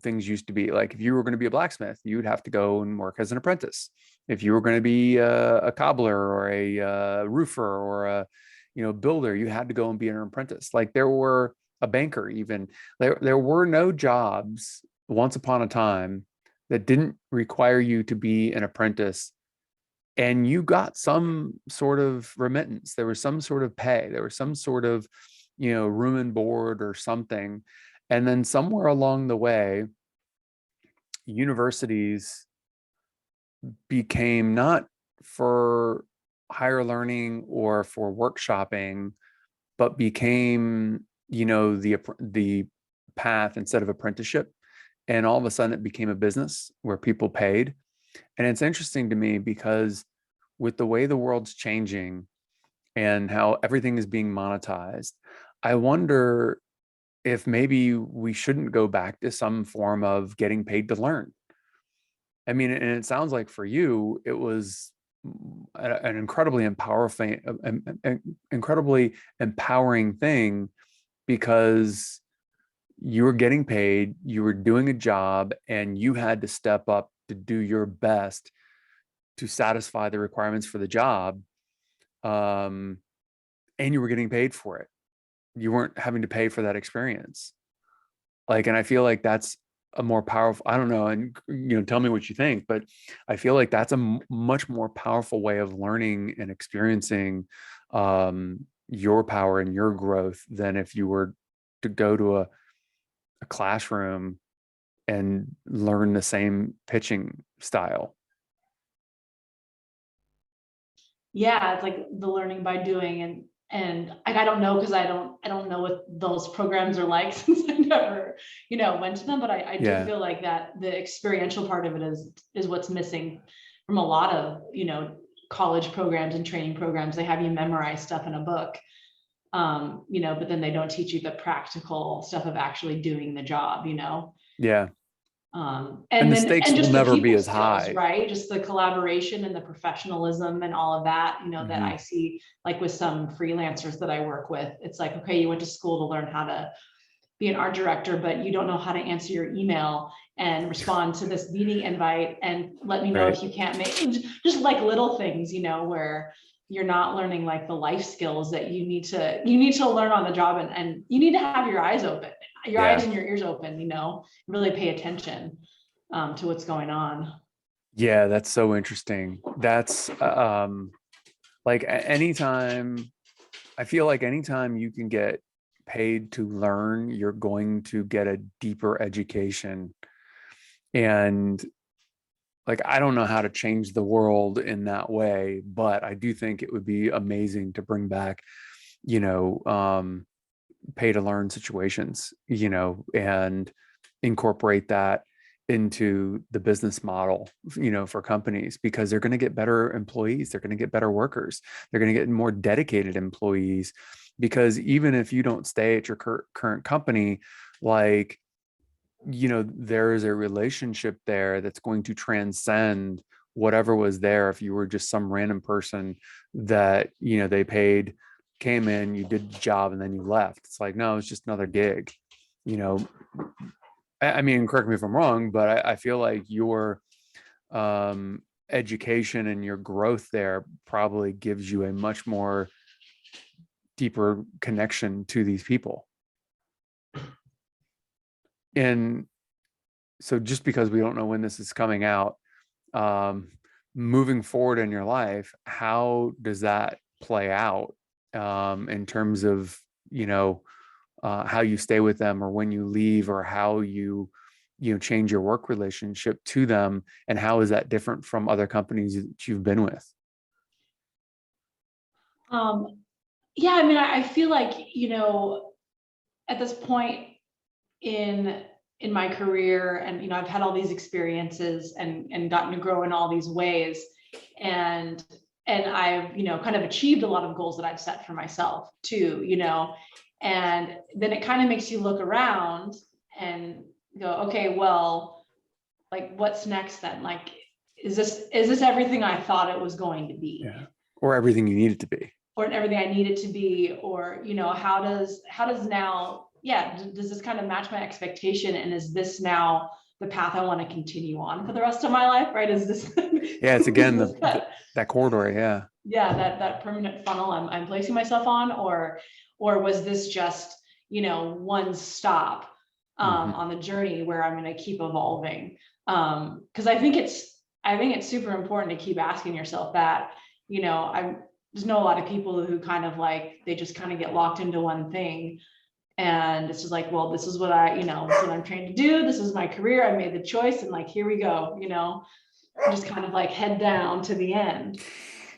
A: things used to be. Like if you were going to be a blacksmith, you would have to go and work as an apprentice. If you were going to be a cobbler or a roofer or a, builder, you had to go and be an apprentice. Like there were a banker, even there were no jobs once upon a time that didn't require you to be an apprentice, and you got some sort of remittance. There was some sort of pay. There was some sort of, room and board or something. And then somewhere along the way, universities became not for higher learning or for workshopping, but became, the path instead of apprenticeship. And all of a sudden it became a business where people paid. And it's interesting to me because with the way the world's changing and how everything is being monetized, I wonder if maybe we shouldn't go back to some form of getting paid to learn. I mean, and it sounds like for you, it was an incredibly empowering thing because you were getting paid, you were doing a job, and you had to step up to do your best to satisfy the requirements for the job. And you were getting paid for it. You weren't having to pay for that experience. Like, and I feel like that's a more powerful, I don't know, and tell me what you think, but I feel like that's a much more powerful way of learning and experiencing your power and your growth than if you were to go to a classroom and learn the same pitching style.
B: Yeah, it's like the learning by doing, and like I don't know, because I don't know what those programs are like since I never went to them, but I do
A: Yeah.
B: feel like that the experiential part of it is what's missing from a lot of college programs and training programs. They have you memorize stuff in a book, but then they don't teach you the practical stuff of actually doing the job.
A: Yeah. And
B: And
A: the
B: then,
A: stakes
B: and
A: will
B: just the
A: never be
B: people
A: as
B: skills,
A: high.
B: right? Just the collaboration and the professionalism and all of that, that
A: Hmm.
B: I see like with some freelancers that I work with. It's like, okay, you went to school to learn how to be an art director, but you don't know how to answer your email and respond to this meeting invite and let me know
A: Right.
B: if you can't make just like little things, where you're not learning like the life skills that you need to learn on the job, and you need to have your eyes open, your eyes
A: Yeah.
B: and your ears open, really pay attention to what's going on.
A: Yeah. That's so interesting. That's like anytime, I feel like anytime you can get paid to learn, you're going to get a deeper education. And like, I don't know how to change the world in that way, but I do think it would be amazing to bring back, you know, um, pay to learn situations, and incorporate that into the business model, for companies, because they're going to get better employees, they're going to get better workers, they're going to get more dedicated employees, because even if you don't stay at your current company, like, there is a relationship there that's going to transcend whatever was there if you were just some random person that they paid, came in, you did the job, and then you left. It's like, no, it's just another gig. you know I mean, correct me if I'm wrong, but I feel like your education and your growth there probably gives you a much more deeper connection to these people. And so just because we don't know when this is coming out, um, moving forward in your life, how does that play out, in terms of, how you stay with them, or when you leave, or how you change your work relationship to them, and how is that different from other companies that you've been with?
B: um yeah, I mean, I feel like at this point in my career, and I've had all these experiences and gotten to grow in all these ways, and I've kind of achieved a lot of goals that I've set for myself too, and then it kind of makes you look around and go, okay, well, like what's next then? Like, is this everything I thought it was going to be,
A: Yeah. Or everything you need it to be.
B: or everything I need it to be, or how does now, yeah, does this kind of match my expectation, and is this now the path I want to continue on for the rest of my life, right? Is this
A: Yeah, it's
B: is
A: again
B: this
A: that corridor. Yeah.
B: yeah, that permanent funnel I'm placing myself on, or was this just one stop
A: Hmm.
B: on the journey where I'm going to keep evolving? Because I think it's super important to keep asking yourself that. I just know a lot of people who kind of like, they just kind of get locked into one thing, and it's just like, well, this is what this is what I'm trained to do, this is my career, I made the choice, and like, here we go, just kind of like head down to the end.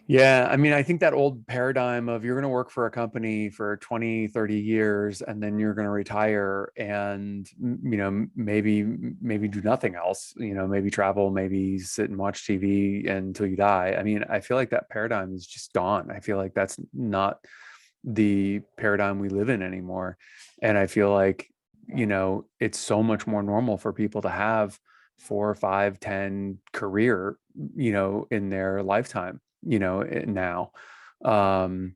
A: Yeah, I mean, I think that old paradigm of you're going to work for a company for 20, 30 years and then you're going to retire and maybe do nothing else, maybe travel, maybe sit and watch TV until you die. I mean, I feel like that paradigm is just gone. I feel like that's not the paradigm we live in anymore. And I feel like, it's so much more normal for people to have 4, 5, 10 career, in their lifetime, now. Um,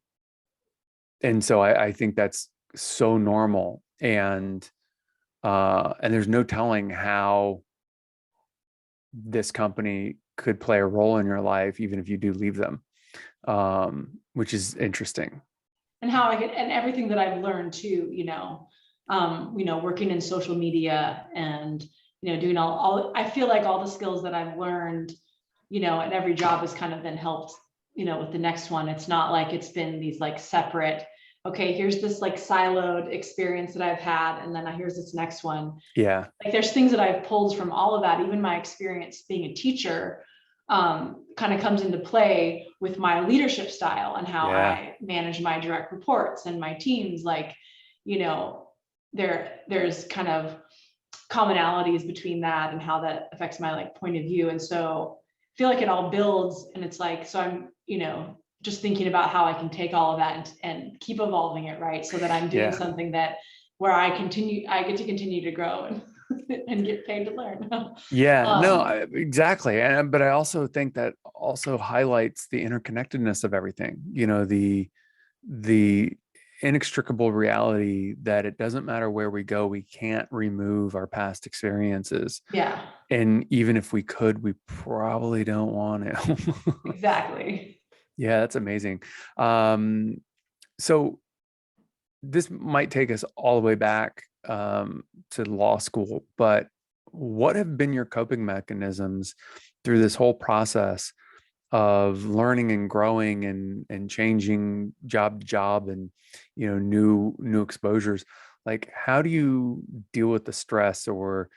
A: and so I think that's so normal. And there's no telling how this company could play a role in your life, even if you do leave them, which is interesting.
B: And how I could, and everything that I've learned too, working in social media and, doing all, I feel like all the skills that I've learned, and every job has kind of been helped, with the next one. It's not like it's been these like separate, okay, here's this like siloed experience that I've had, and then here's this next one.
A: Yeah.
B: Like there's things that I've pulled from all of that, even my experience being a teacher, kind of comes into play with my leadership style and how
A: Yeah.
B: I manage my direct reports and my teams. Like, there's kind of commonalities between that and how that affects my like point of view. And so I feel like it all builds, and it's like, so I'm, just thinking about how I can take all of that and keep evolving it, right? So that I'm doing
A: Yeah.
B: something that where I get to continue to grow and and get paid to learn.
A: Yeah, no,
B: um,
A: exactly. And but I also think that also highlights the interconnectedness of everything. The inextricable reality that it doesn't matter where we go, we can't remove our past experiences.
B: yeah,
A: And even if we could, we probably don't want to.
B: exactly.
A: Yeah, that's amazing. Um, so this might take us all the way back to law school, but what have been your coping mechanisms through this whole process of learning and growing and changing job to job and new exposures? Like, how do you deal with the stress or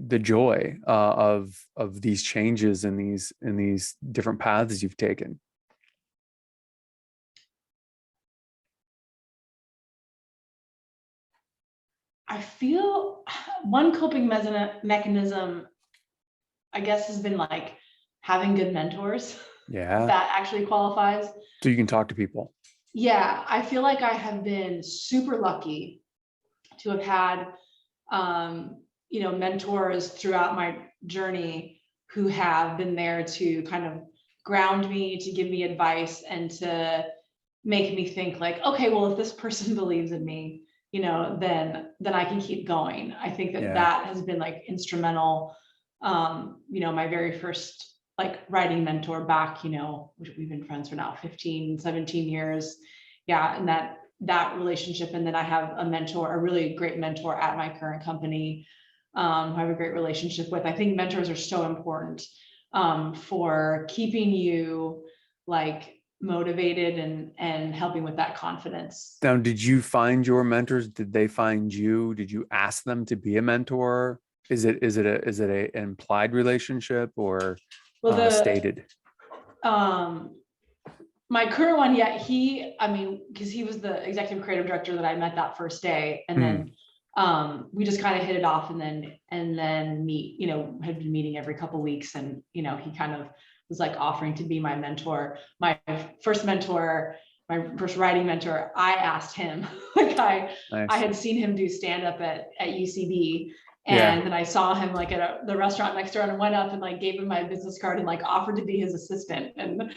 A: the joy of these changes in these different paths you've taken?
B: I feel one coping mechanism, I guess, has been like having good mentors. If
A: Yeah,
B: that actually qualifies.
A: so you can talk to people.
B: Yeah, I feel like I have been super lucky to have had, mentors throughout my journey who have been there to kind of ground me, to give me advice, and to make me think like, okay, well, if this person believes in me, then I can keep going. I think that
A: Yeah.
B: that has been like instrumental. My very first like writing mentor back, we've been friends for now 15, 17 years. Yeah. And that relationship. And then I have a mentor, a really great mentor at my current company, who I have a great relationship with. I think mentors are so important, for keeping you like motivated and helping with that confidence.
A: Now, did you find your mentors? Did they find you? Did you ask them to be a mentor? Is it a implied relationship or
B: Well,
A: stated?
B: um, my current one, yeah, I mean, because he was the executive creative director that I met that first day, and
A: Hmm.
B: then we just kind of hit it off, and then meet, had been meeting every couple of weeks, and he kind of was like offering to be my mentor. My first mentor, my first writing mentor, I asked him, like I
A: Nice.
B: had seen him do stand up at UCB.
A: Yeah,
B: And then I saw him like at the restaurant next door, and went up and like gave him my business card and like offered to be his assistant. And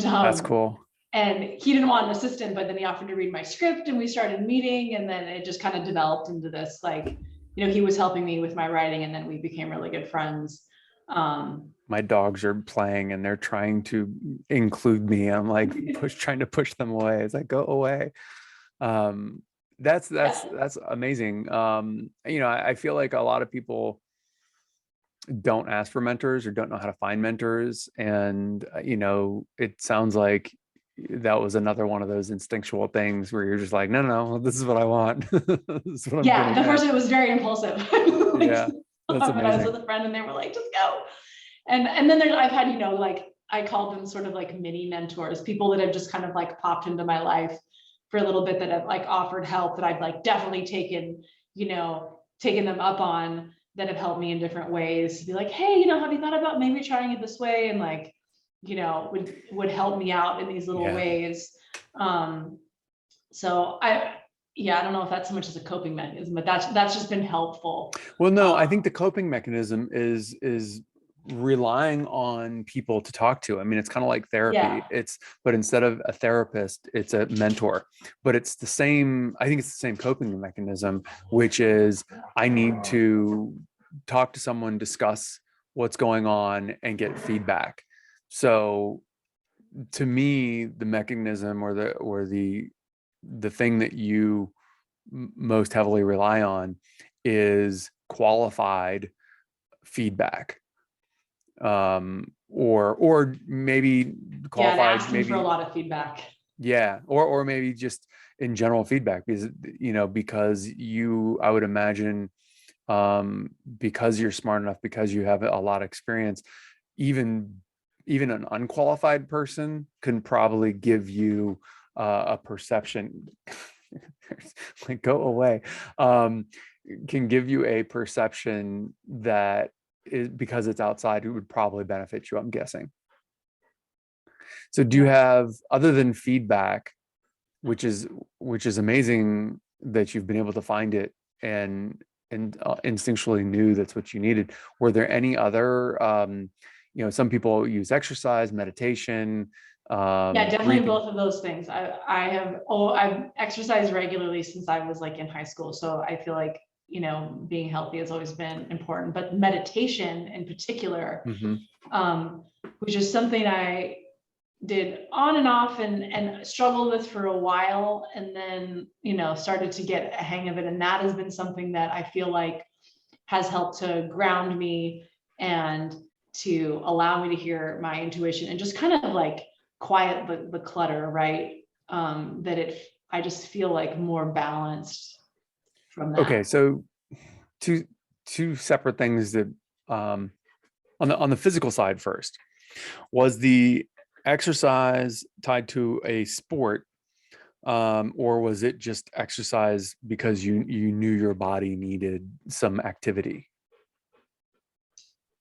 A: that's cool.
B: and he didn't want an assistant, but then he offered to read my script, and we started meeting, and then it just kind of developed into this, like, he was helping me with my writing, and then we became really good friends.
A: My dogs are playing and they're trying to include me. I'm like trying to push them away. It's like, go away. Um, that's that's
B: yeah,
A: that's amazing. I feel like a lot of people don't ask for mentors or don't know how to find mentors. And, it sounds like that was another one of those instinctual things where you're just like, no, no, no, this is what I want. This is what I'm
B: yeah,
A: gonna
B: the
A: get.
B: first it was very impulsive. Like,
A: Yeah, that's
B: when I was
A: amazing.
B: with a friend and they were like, just go. And then I've had, like I call them sort of like mini mentors, people that have just kind of like popped into my life for a little bit, that have like offered help, that I've like definitely taken, taken them up on, that have helped me in different ways, to be like, hey, have you thought about maybe trying it this way? And like, would help me out in these little
A: Yeah.
B: ways. So I don't know if that's so much as a coping mechanism, but that's just been helpful.
A: Well, no, I think the coping mechanism is relying on people to talk to. I mean, it's kind of like therapy.
B: Yeah,
A: But instead of a therapist, it's a mentor. But it's the same, I think it's the same coping mechanism, which is I need to talk to someone, discuss what's going on, and get feedback. So to me, the mechanism or the thing that you most heavily rely on is qualified feedback, or maybe
B: yeah, and
A: qualified,
B: asking for a
A: maybe,
B: lot of feedback.
A: yeah, or maybe just in general feedback, because I would imagine, because you're smart enough, because you have a lot of experience, even an unqualified person can probably give you a perception. Like, go away. Can give you a perception that is, because it's outside, it would probably benefit you, I'm guessing. So do you
B: Yeah.
A: have, other than feedback, which is amazing that you've been able to find it, and instinctually knew that's what you needed, were there any other, some people use exercise, meditation,
B: Yeah, definitely
A: breathing?
B: both of those things. I've exercised regularly since I was like in high school. So I feel like, being healthy has always been important, but meditation in particular,
A: Hmm.
B: which is something I did on and off and struggled with for a while, and then, started to get a hang of it. And that has been something that I feel like has helped to ground me and to allow me to hear my intuition and just kind of like quiet the clutter, right? I just feel like more balanced from
A: Okay,
B: that.
A: so two separate things that, um, on the physical side first, was the exercise tied to a sport, or was it just exercise because you knew your body needed some activity?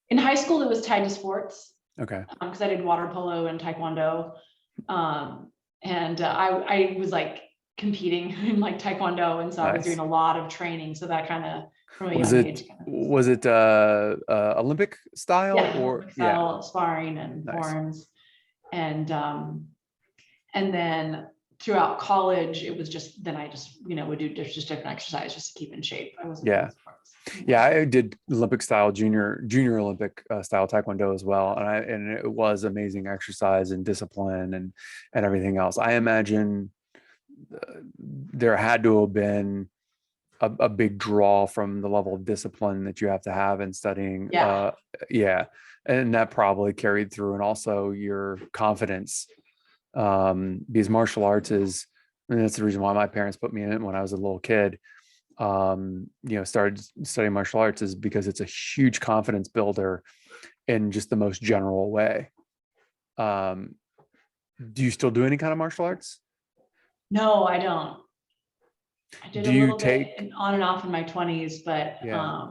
B: In high school, it was tied to sports,
A: Okay.
B: because I did water polo and taekwondo. And I was like competing in like taekwondo. And so I was doing
A: Nice.
B: a lot of training. So that kind of, from a
A: Was
B: young
A: it
B: age, kind of,
A: was it Olympic style,
B: yeah,
A: or
B: Olympic
A: yeah,
B: style sparring and
A: nice.
B: forms. And then throughout college, it was just, then I just, would do just different exercise just to keep in shape. I wasn't doing
A: Yeah.
B: sports.
A: Yeah, I did Olympic style, junior Olympic style taekwondo as well, and it was amazing exercise and discipline and everything else. I imagine there had to have been a big draw from the level of discipline that you have to have in studying.
B: Yeah.
A: Yeah, and that probably carried through, and also your confidence, because martial arts is, and that's the reason why my parents put me in it when I was a little kid. Started studying martial arts, is because it's a huge confidence builder in just the most general way. Um, do you still do any kind of martial arts?
B: No, I don't. I did
A: Do
B: a
A: you
B: little bit
A: take,
B: on and off in my 20s,
A: yeah,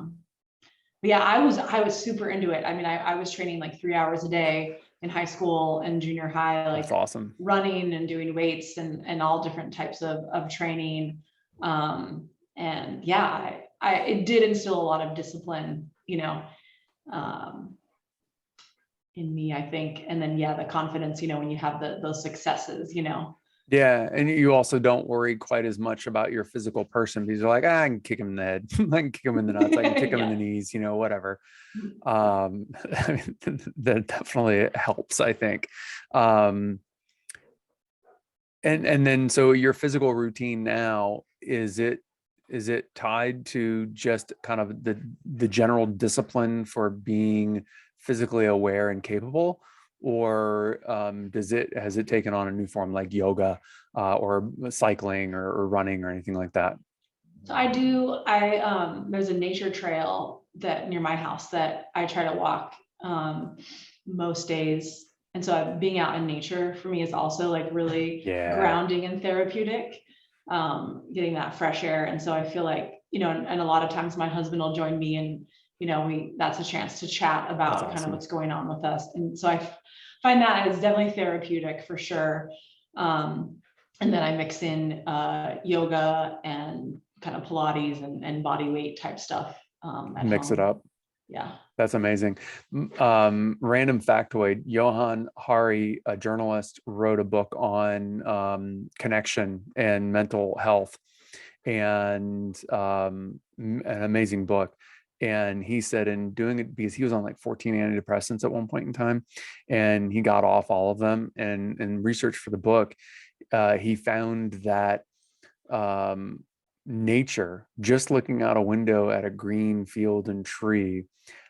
B: but yeah, I was super into it. I mean, I was training like 3 hours a day in high school and junior high,
A: that's
B: like
A: awesome.
B: running and doing weights and all different types of training. And yeah, it did instill a lot of discipline, um, in me, I think. And then, yeah, the confidence, when you have those successes.
A: Yeah, and you also don't worry quite as much about your physical person, because you're like, I can kick him in the head, I can kick him in the nuts, I can kick him in the
B: Yeah.
A: knees, whatever. I mean, that definitely helps, I think. Um, and then, so your physical routine now, is it tied to just kind of the general discipline for being physically aware and capable, or has it taken on a new form, like yoga, or cycling, or running, or anything like that?
B: So there's a nature trail that near my house that I try to walk most days. And so being out in nature for me is also like really
A: Yeah.
B: grounding and therapeutic, getting that fresh air. And so I feel like, and a lot of times my husband will join me, and, that's a chance to chat
A: That's
B: about kind of
A: awesome.
B: what's going on with us. And so I find that is definitely therapeutic for sure. And then I mix in yoga and kind of Pilates and body weight type stuff at
A: Mix it
B: home.
A: up.
B: Yeah.
A: That's amazing. Random factoid: Johan Hari, a journalist, wrote a book on connection and mental health, and an amazing book. And he said, in doing it, because he was on like 14 antidepressants at one point in time, and he got off all of them. And in research for the book, he found that nature, just looking out a window at a green field and tree,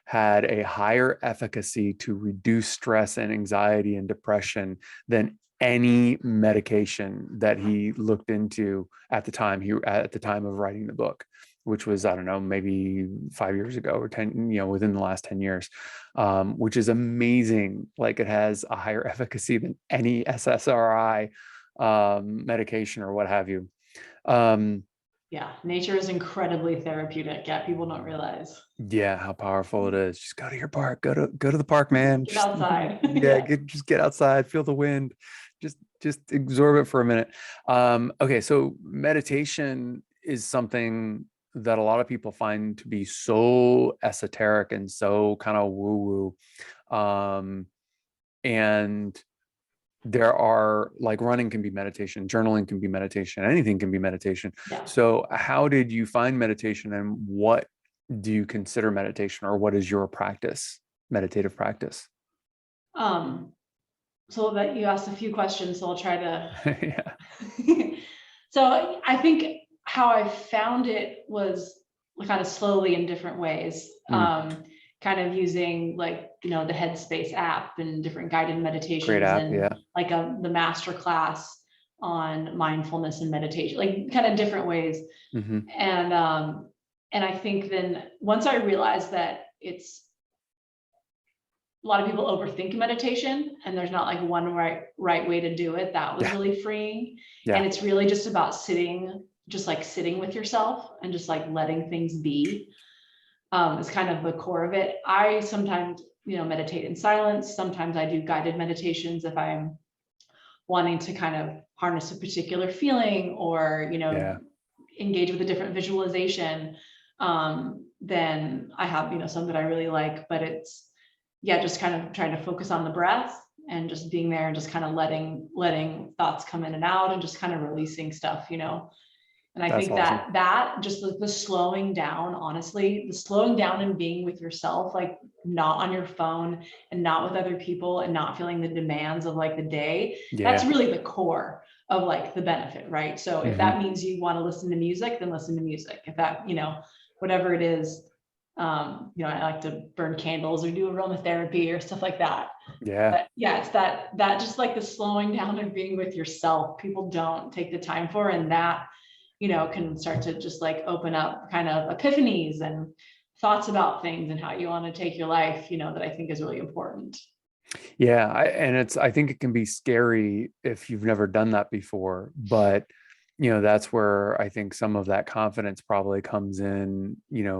A: had a higher efficacy to reduce stress and anxiety and depression than any medication that he looked into at the time of writing the book, which was, I don't know, maybe 5 years ago or 10, within the last 10 years, which is amazing. Like, it has a higher efficacy than any SSRI medication or what have you.
B: Yeah, nature is incredibly therapeutic. Yeah, people don't realize.
A: Yeah, how powerful it is. Just go to your park. Go to the park, man.
B: Get outside.
A: Yeah,
B: Yeah.
A: just get outside, feel the wind, just absorb it for a minute. Okay, so meditation is something that a lot of people find to be so esoteric and so kind of woo-woo. And there are, like, running can be meditation, journaling can be meditation, anything can be meditation.
B: Yeah.
A: So how did you find meditation, and what do you consider meditation, or what is your practice, meditative practice?
B: So that you asked a few questions, so I'll try to.
A: Yeah.
B: So I think how I found it was kind of slowly in different ways.
A: Mm,
B: Kind of using, like, the Headspace app and different guided
A: great
B: meditations,
A: app.
B: and
A: Yeah.
B: like the master class on mindfulness and meditation, like kind of different ways.
A: Hmm.
B: And I think then once I realized that it's a lot of people overthink meditation and there's not like one right way to do it, that was
A: Yeah.
B: really freeing.
A: Yeah.
B: And it's really just about sitting with yourself and just like letting things be. Is kind of the core of it. I sometimes, meditate in silence. Sometimes I do guided meditations if I'm wanting to kind of harness a particular feeling, or,
A: Yeah.
B: engage with a different visualization. Then I have, some that I really like, but it's, yeah, just kind of trying to focus on the breath and just being there and just kind of letting thoughts come in and out and just kind of releasing stuff. And I
A: That's
B: think
A: awesome.
B: that just the slowing down, honestly, the slowing down and being with yourself, like not on your phone and not with other people and not feeling the demands of like the day, that's
A: Yeah.
B: really the core of like the benefit, right? So if
A: Hmm.
B: that means you want to listen to music, then listen to music. If that, whatever it is, I like to burn candles or do aromatherapy or stuff like that.
A: Yeah.
B: But yeah, it's that just like the slowing down and being with yourself, people don't take the time for, and that, can start to just like open up kind of epiphanies and thoughts about things and how you want to take your life, that I think is really important.
A: Yeah. I think it can be scary if you've never done that before, but that's where I think some of that confidence probably comes in,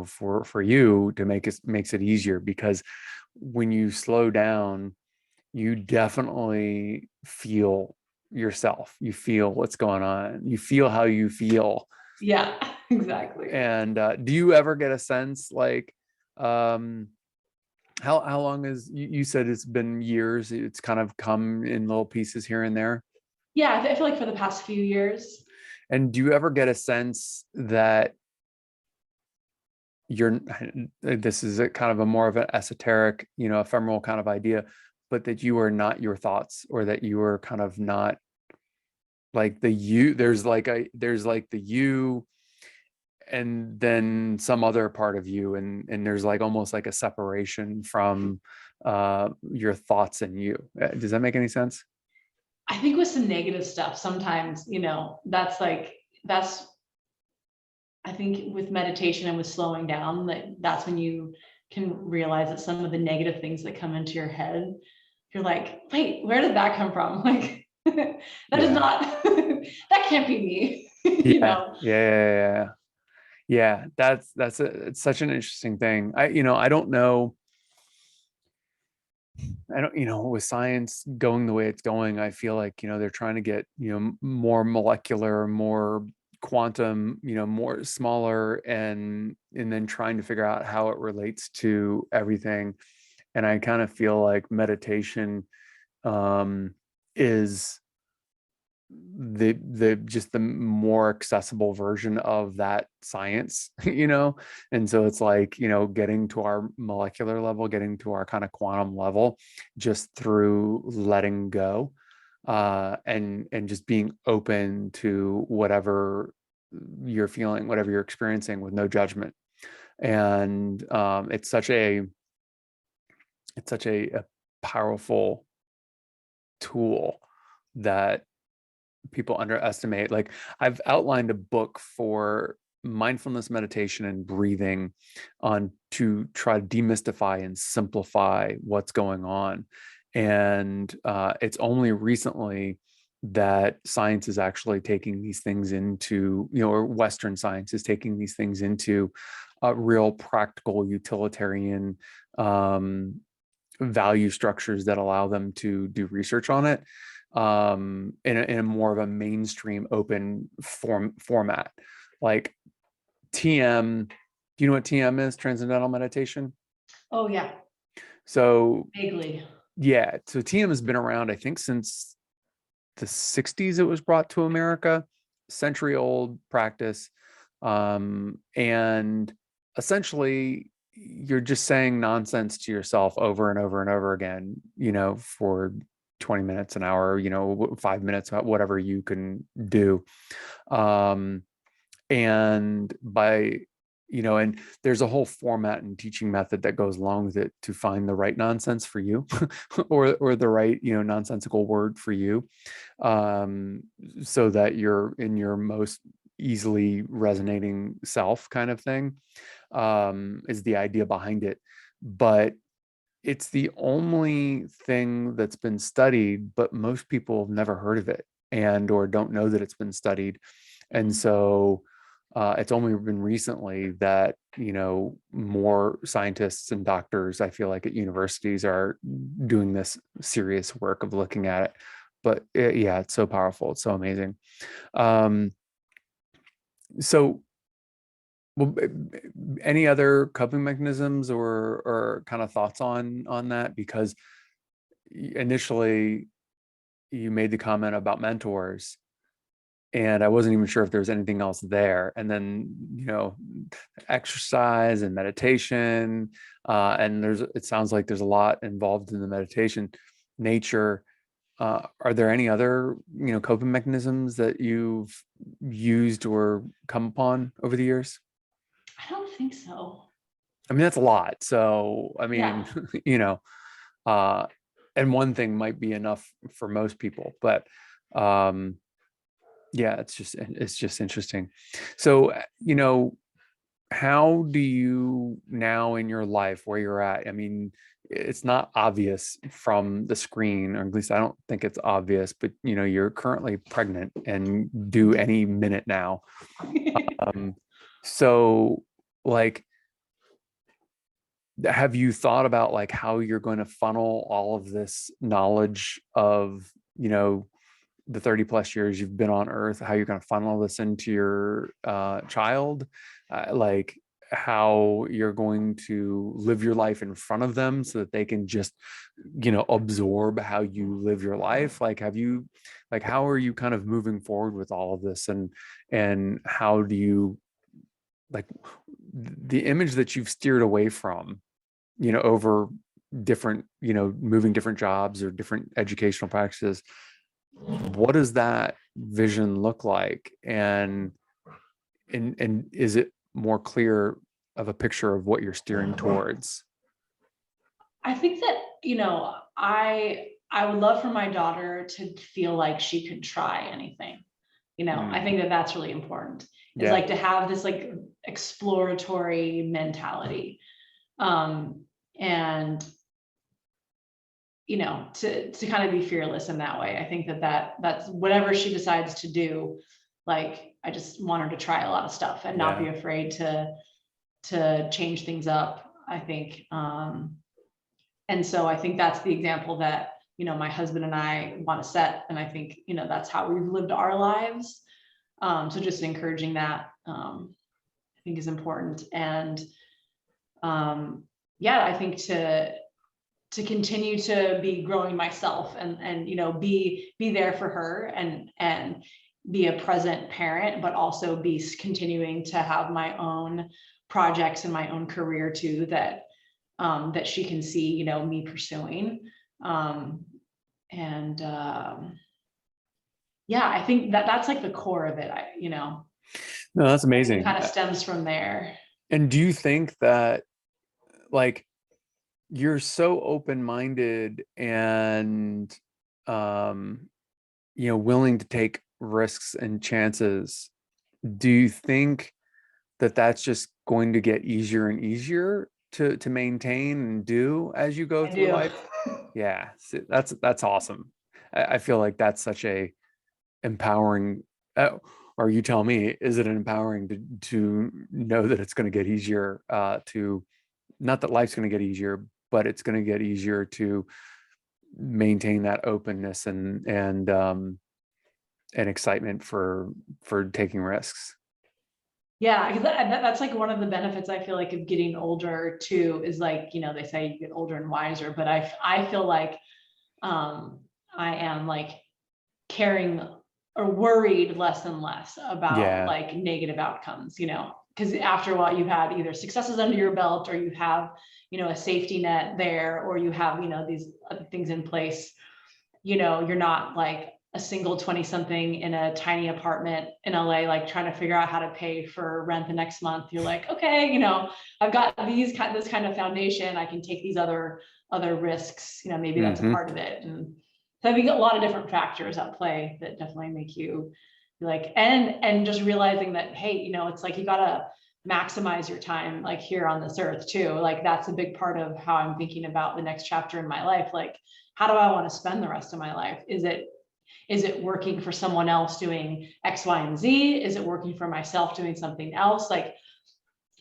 A: for you to makes it easier, because when you slow down, you definitely feel yourself. You feel what's going on. You feel how you feel.
B: Yeah, exactly.
A: And do you ever get a sense, like, um, how long is, you said it's been years, it's kind of come in little pieces here and there?
B: Yeah, I feel like for the past few years.
A: And do you ever get a sense that you're, this is a kind of a more of an esoteric, ephemeral kind of idea, but that you are not your thoughts, or that you are kind of not like the you, there's like the you, and then some other part of you, and there's like almost like a separation from your thoughts and you. Does that make any sense?
B: I think with some negative stuff, sometimes, that's I think with meditation and with slowing down, that's when you can realize that some of the negative things that come into your head, you're like, wait, where did that come from? Like, that is
A: Yeah.
B: not, that can't be me,
A: Yeah. Yeah. Yeah. It's such an interesting thing. I don't know. With science going the way it's going, I feel like, they're trying to get, more molecular, more quantum, more smaller, and then trying to figure out how it relates to everything. And I kind of feel like meditation is the more accessible version of that science. And so it's like, getting to our molecular level, getting to our kind of quantum level just through letting go, and just being open to whatever you're feeling, whatever you're experiencing, with no judgment. And it's such a powerful tool that people underestimate. Like, I've outlined a book for mindfulness, meditation, and breathing on to try to demystify and simplify what's going on. And it's only recently that science is actually taking these things into, or Western science is taking these things into real practical utilitarian value structures that allow them to do research on it, in a more of a mainstream open format. Like TM, do you know what TM is? Transcendental meditation.
B: Oh yeah,
A: So
B: vaguely.
A: yeah, so TM has been around, I think, since the 60s. It was brought to America, century old practice. And essentially you're just saying nonsense to yourself over and over and over again, for 20 minutes, an hour, 5 minutes, whatever you can do. Um, and and there's a whole format and teaching method that goes along with it to find the right nonsense for you, or the right, nonsensical word for you, so that you're in your most easily resonating self, kind of thing, is the idea behind it. But it's the only thing that's been studied, but most people have never heard of it, and or don't know that it's been studied. And so it's only been recently that, more scientists and doctors, I feel like, at universities are doing this serious work of looking at it. But yeah, it's so powerful. It's so amazing. Um, so, well, any other coping mechanisms or kind of thoughts on that? Because initially you made the comment about mentors, and I wasn't even sure if there was anything else there. And then, exercise and meditation, and it sounds like there's a lot involved in the meditation. Nature. Are there any other, coping mechanisms that you've used or come upon over the years?
B: I don't think so.
A: I mean, that's a lot. So, I
B: Yeah.
A: mean, you know, uh, and one thing might be enough for most people, but um, yeah, it's just interesting. So, how do you now in your life, where you're at? I mean, it's not obvious from the screen, or at least I don't think it's obvious, but you're currently pregnant and due any minute now. Um, so, like, have you thought about like how you're going to funnel all of this knowledge of, the 30 plus years you've been on Earth, how you're going to funnel this into your child, like how you're going to live your life in front of them so that they can just, absorb how you live your life? Like, how are you kind of moving forward with all of this, and how do you, like, the image that you've steered away from, over different, moving different jobs or different educational practices? What does that vision look like? And is it more clear of a picture of what you're steering towards?
B: I think that, I would love for my daughter to feel like she could try anything. I
A: Mm,
B: think that that's really important. Is
A: yeah.
B: like to have this like exploratory mentality. And to kind of be fearless in that way. I think that's whatever she decides to do. Like, I just want her to try a lot of stuff and not be afraid to change things up, I think. And so I think that's the example that, my husband and I want to set. And I think, that's how we've lived our lives. So just encouraging that, I think is important. And I think to continue to be growing myself and be there for her and be a present parent, but also be continuing to have my own projects and my own career too, that she can see, me pursuing. I think that's like the core of it.
A: No, that's amazing.
B: It kind of stems from there.
A: And do you think that, like, you're so open-minded and willing to take risks and chances? Do you think that that's just going to get easier and easier to maintain and do as you go through life? Yeah, that's awesome. I feel like that's such a empowering, or you tell me, is it empowering to know that it's going to get easier, to, not that life's going to get easier, but it's going to get easier to maintain that openness and excitement for taking risks?
B: Yeah, because that's like one of the benefits I feel like of getting older too, is like, they say you get older and wiser, but I feel like I am like caring or worried less and less about like negative outcomes, because after a while you've had either successes under your belt, or you have, a safety net there, or you have, these other things in place. You're not like a single 20-something in a tiny apartment in LA, like trying to figure out how to pay for rent the next month. You're like, okay, I've got this kind of foundation. I can take these other risks. Maybe that's a part of it. And so I think a lot of different factors at play that definitely make you like, and just realizing that, hey, it's like you gotta maximize your time, like here on this earth too. Like that's a big part of how I'm thinking about the next chapter in my life. Like, how do I want to spend the rest of my life? Is it working for someone else doing X, Y, and Z? Is it working for myself doing something else? Like,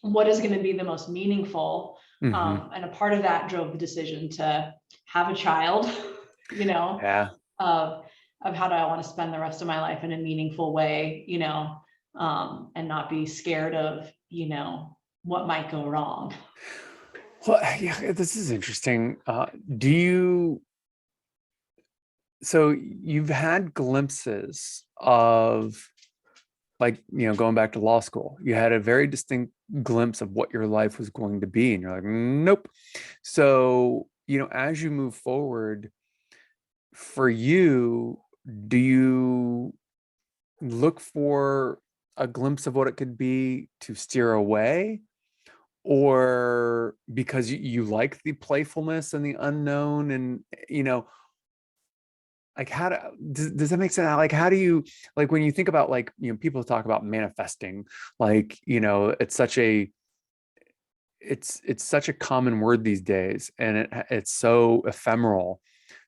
B: what is going to be the most meaningful? And a part of that drove the decision to have a child, of how do I want to spend the rest of my life in a meaningful way, and not be scared of, what might go wrong.
A: Well, yeah, this is interesting. So you've had glimpses of, like, going back to law school, you had a very distinct glimpse of what your life was going to be, and you're like, nope. So, as you move forward, for you, do you look for a glimpse of what it could be to steer away, or because you like the playfulness and the unknown, and like, does that make sense? Like, how do you, like, when you think about, like, people talk about manifesting, like, it's such a common word these days, and it's so ephemeral.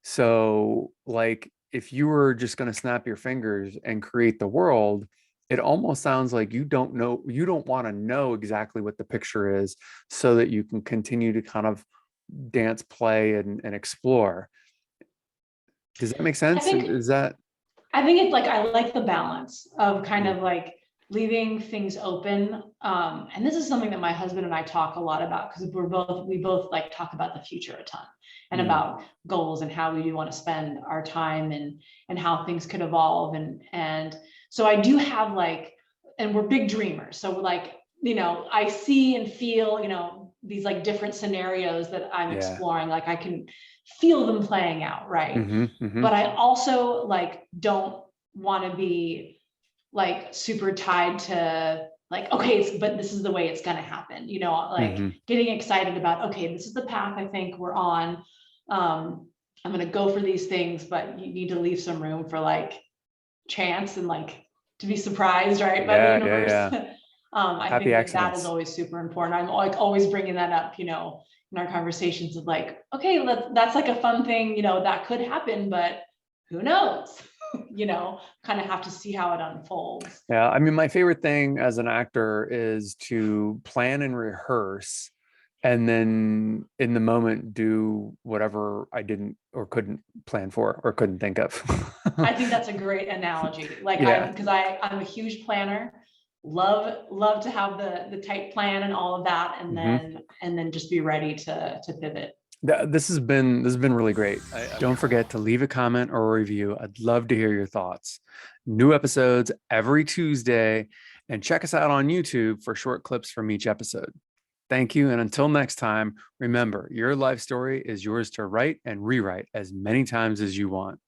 A: So, like, if you were just going to snap your fingers and create the world, it almost sounds like you don't want to know exactly what the picture is, so that you can continue to kind of dance, play, and explore. Does that make sense?
B: I think it's like, I like the balance of kind of like leaving things open. And this is something that my husband and I talk a lot about, because we both like talk about the future a ton, and about goals and how we do want to spend our time, and how things could evolve. And so I do have like, and we're big dreamers. So like, I see and feel, these like different scenarios that I'm exploring, like I can feel them playing out. Right. But I also like don't want to be like super tied to like, okay, but this is the way it's going to happen, like getting excited about, okay, this is the path I think we're on. I'm going to go for these things, but you need to leave some room for like chance and like to be surprised, right? By the universe. I think that is always super important. I'm like always bringing that up, in our conversations of like, okay, that's like a fun thing, you know, that could happen, but who knows? You know, kind of have to see how it unfolds.
A: Yeah, I mean, my favorite thing as an actor is to plan and rehearse, and then in the moment do whatever I didn't or couldn't plan for or couldn't think of.
B: I think that's a great analogy. Like
A: Yeah.
B: I'm a huge planner. Love to have the tight plan and all of that, and then just be ready to pivot.
A: This has been really great. Don't forget to leave a comment or a review. I'd love to hear your thoughts. New episodes every Tuesday, and check us out on YouTube for short clips from each episode. Thank you. And until next time, remember, your life story is yours to write and rewrite as many times as you want.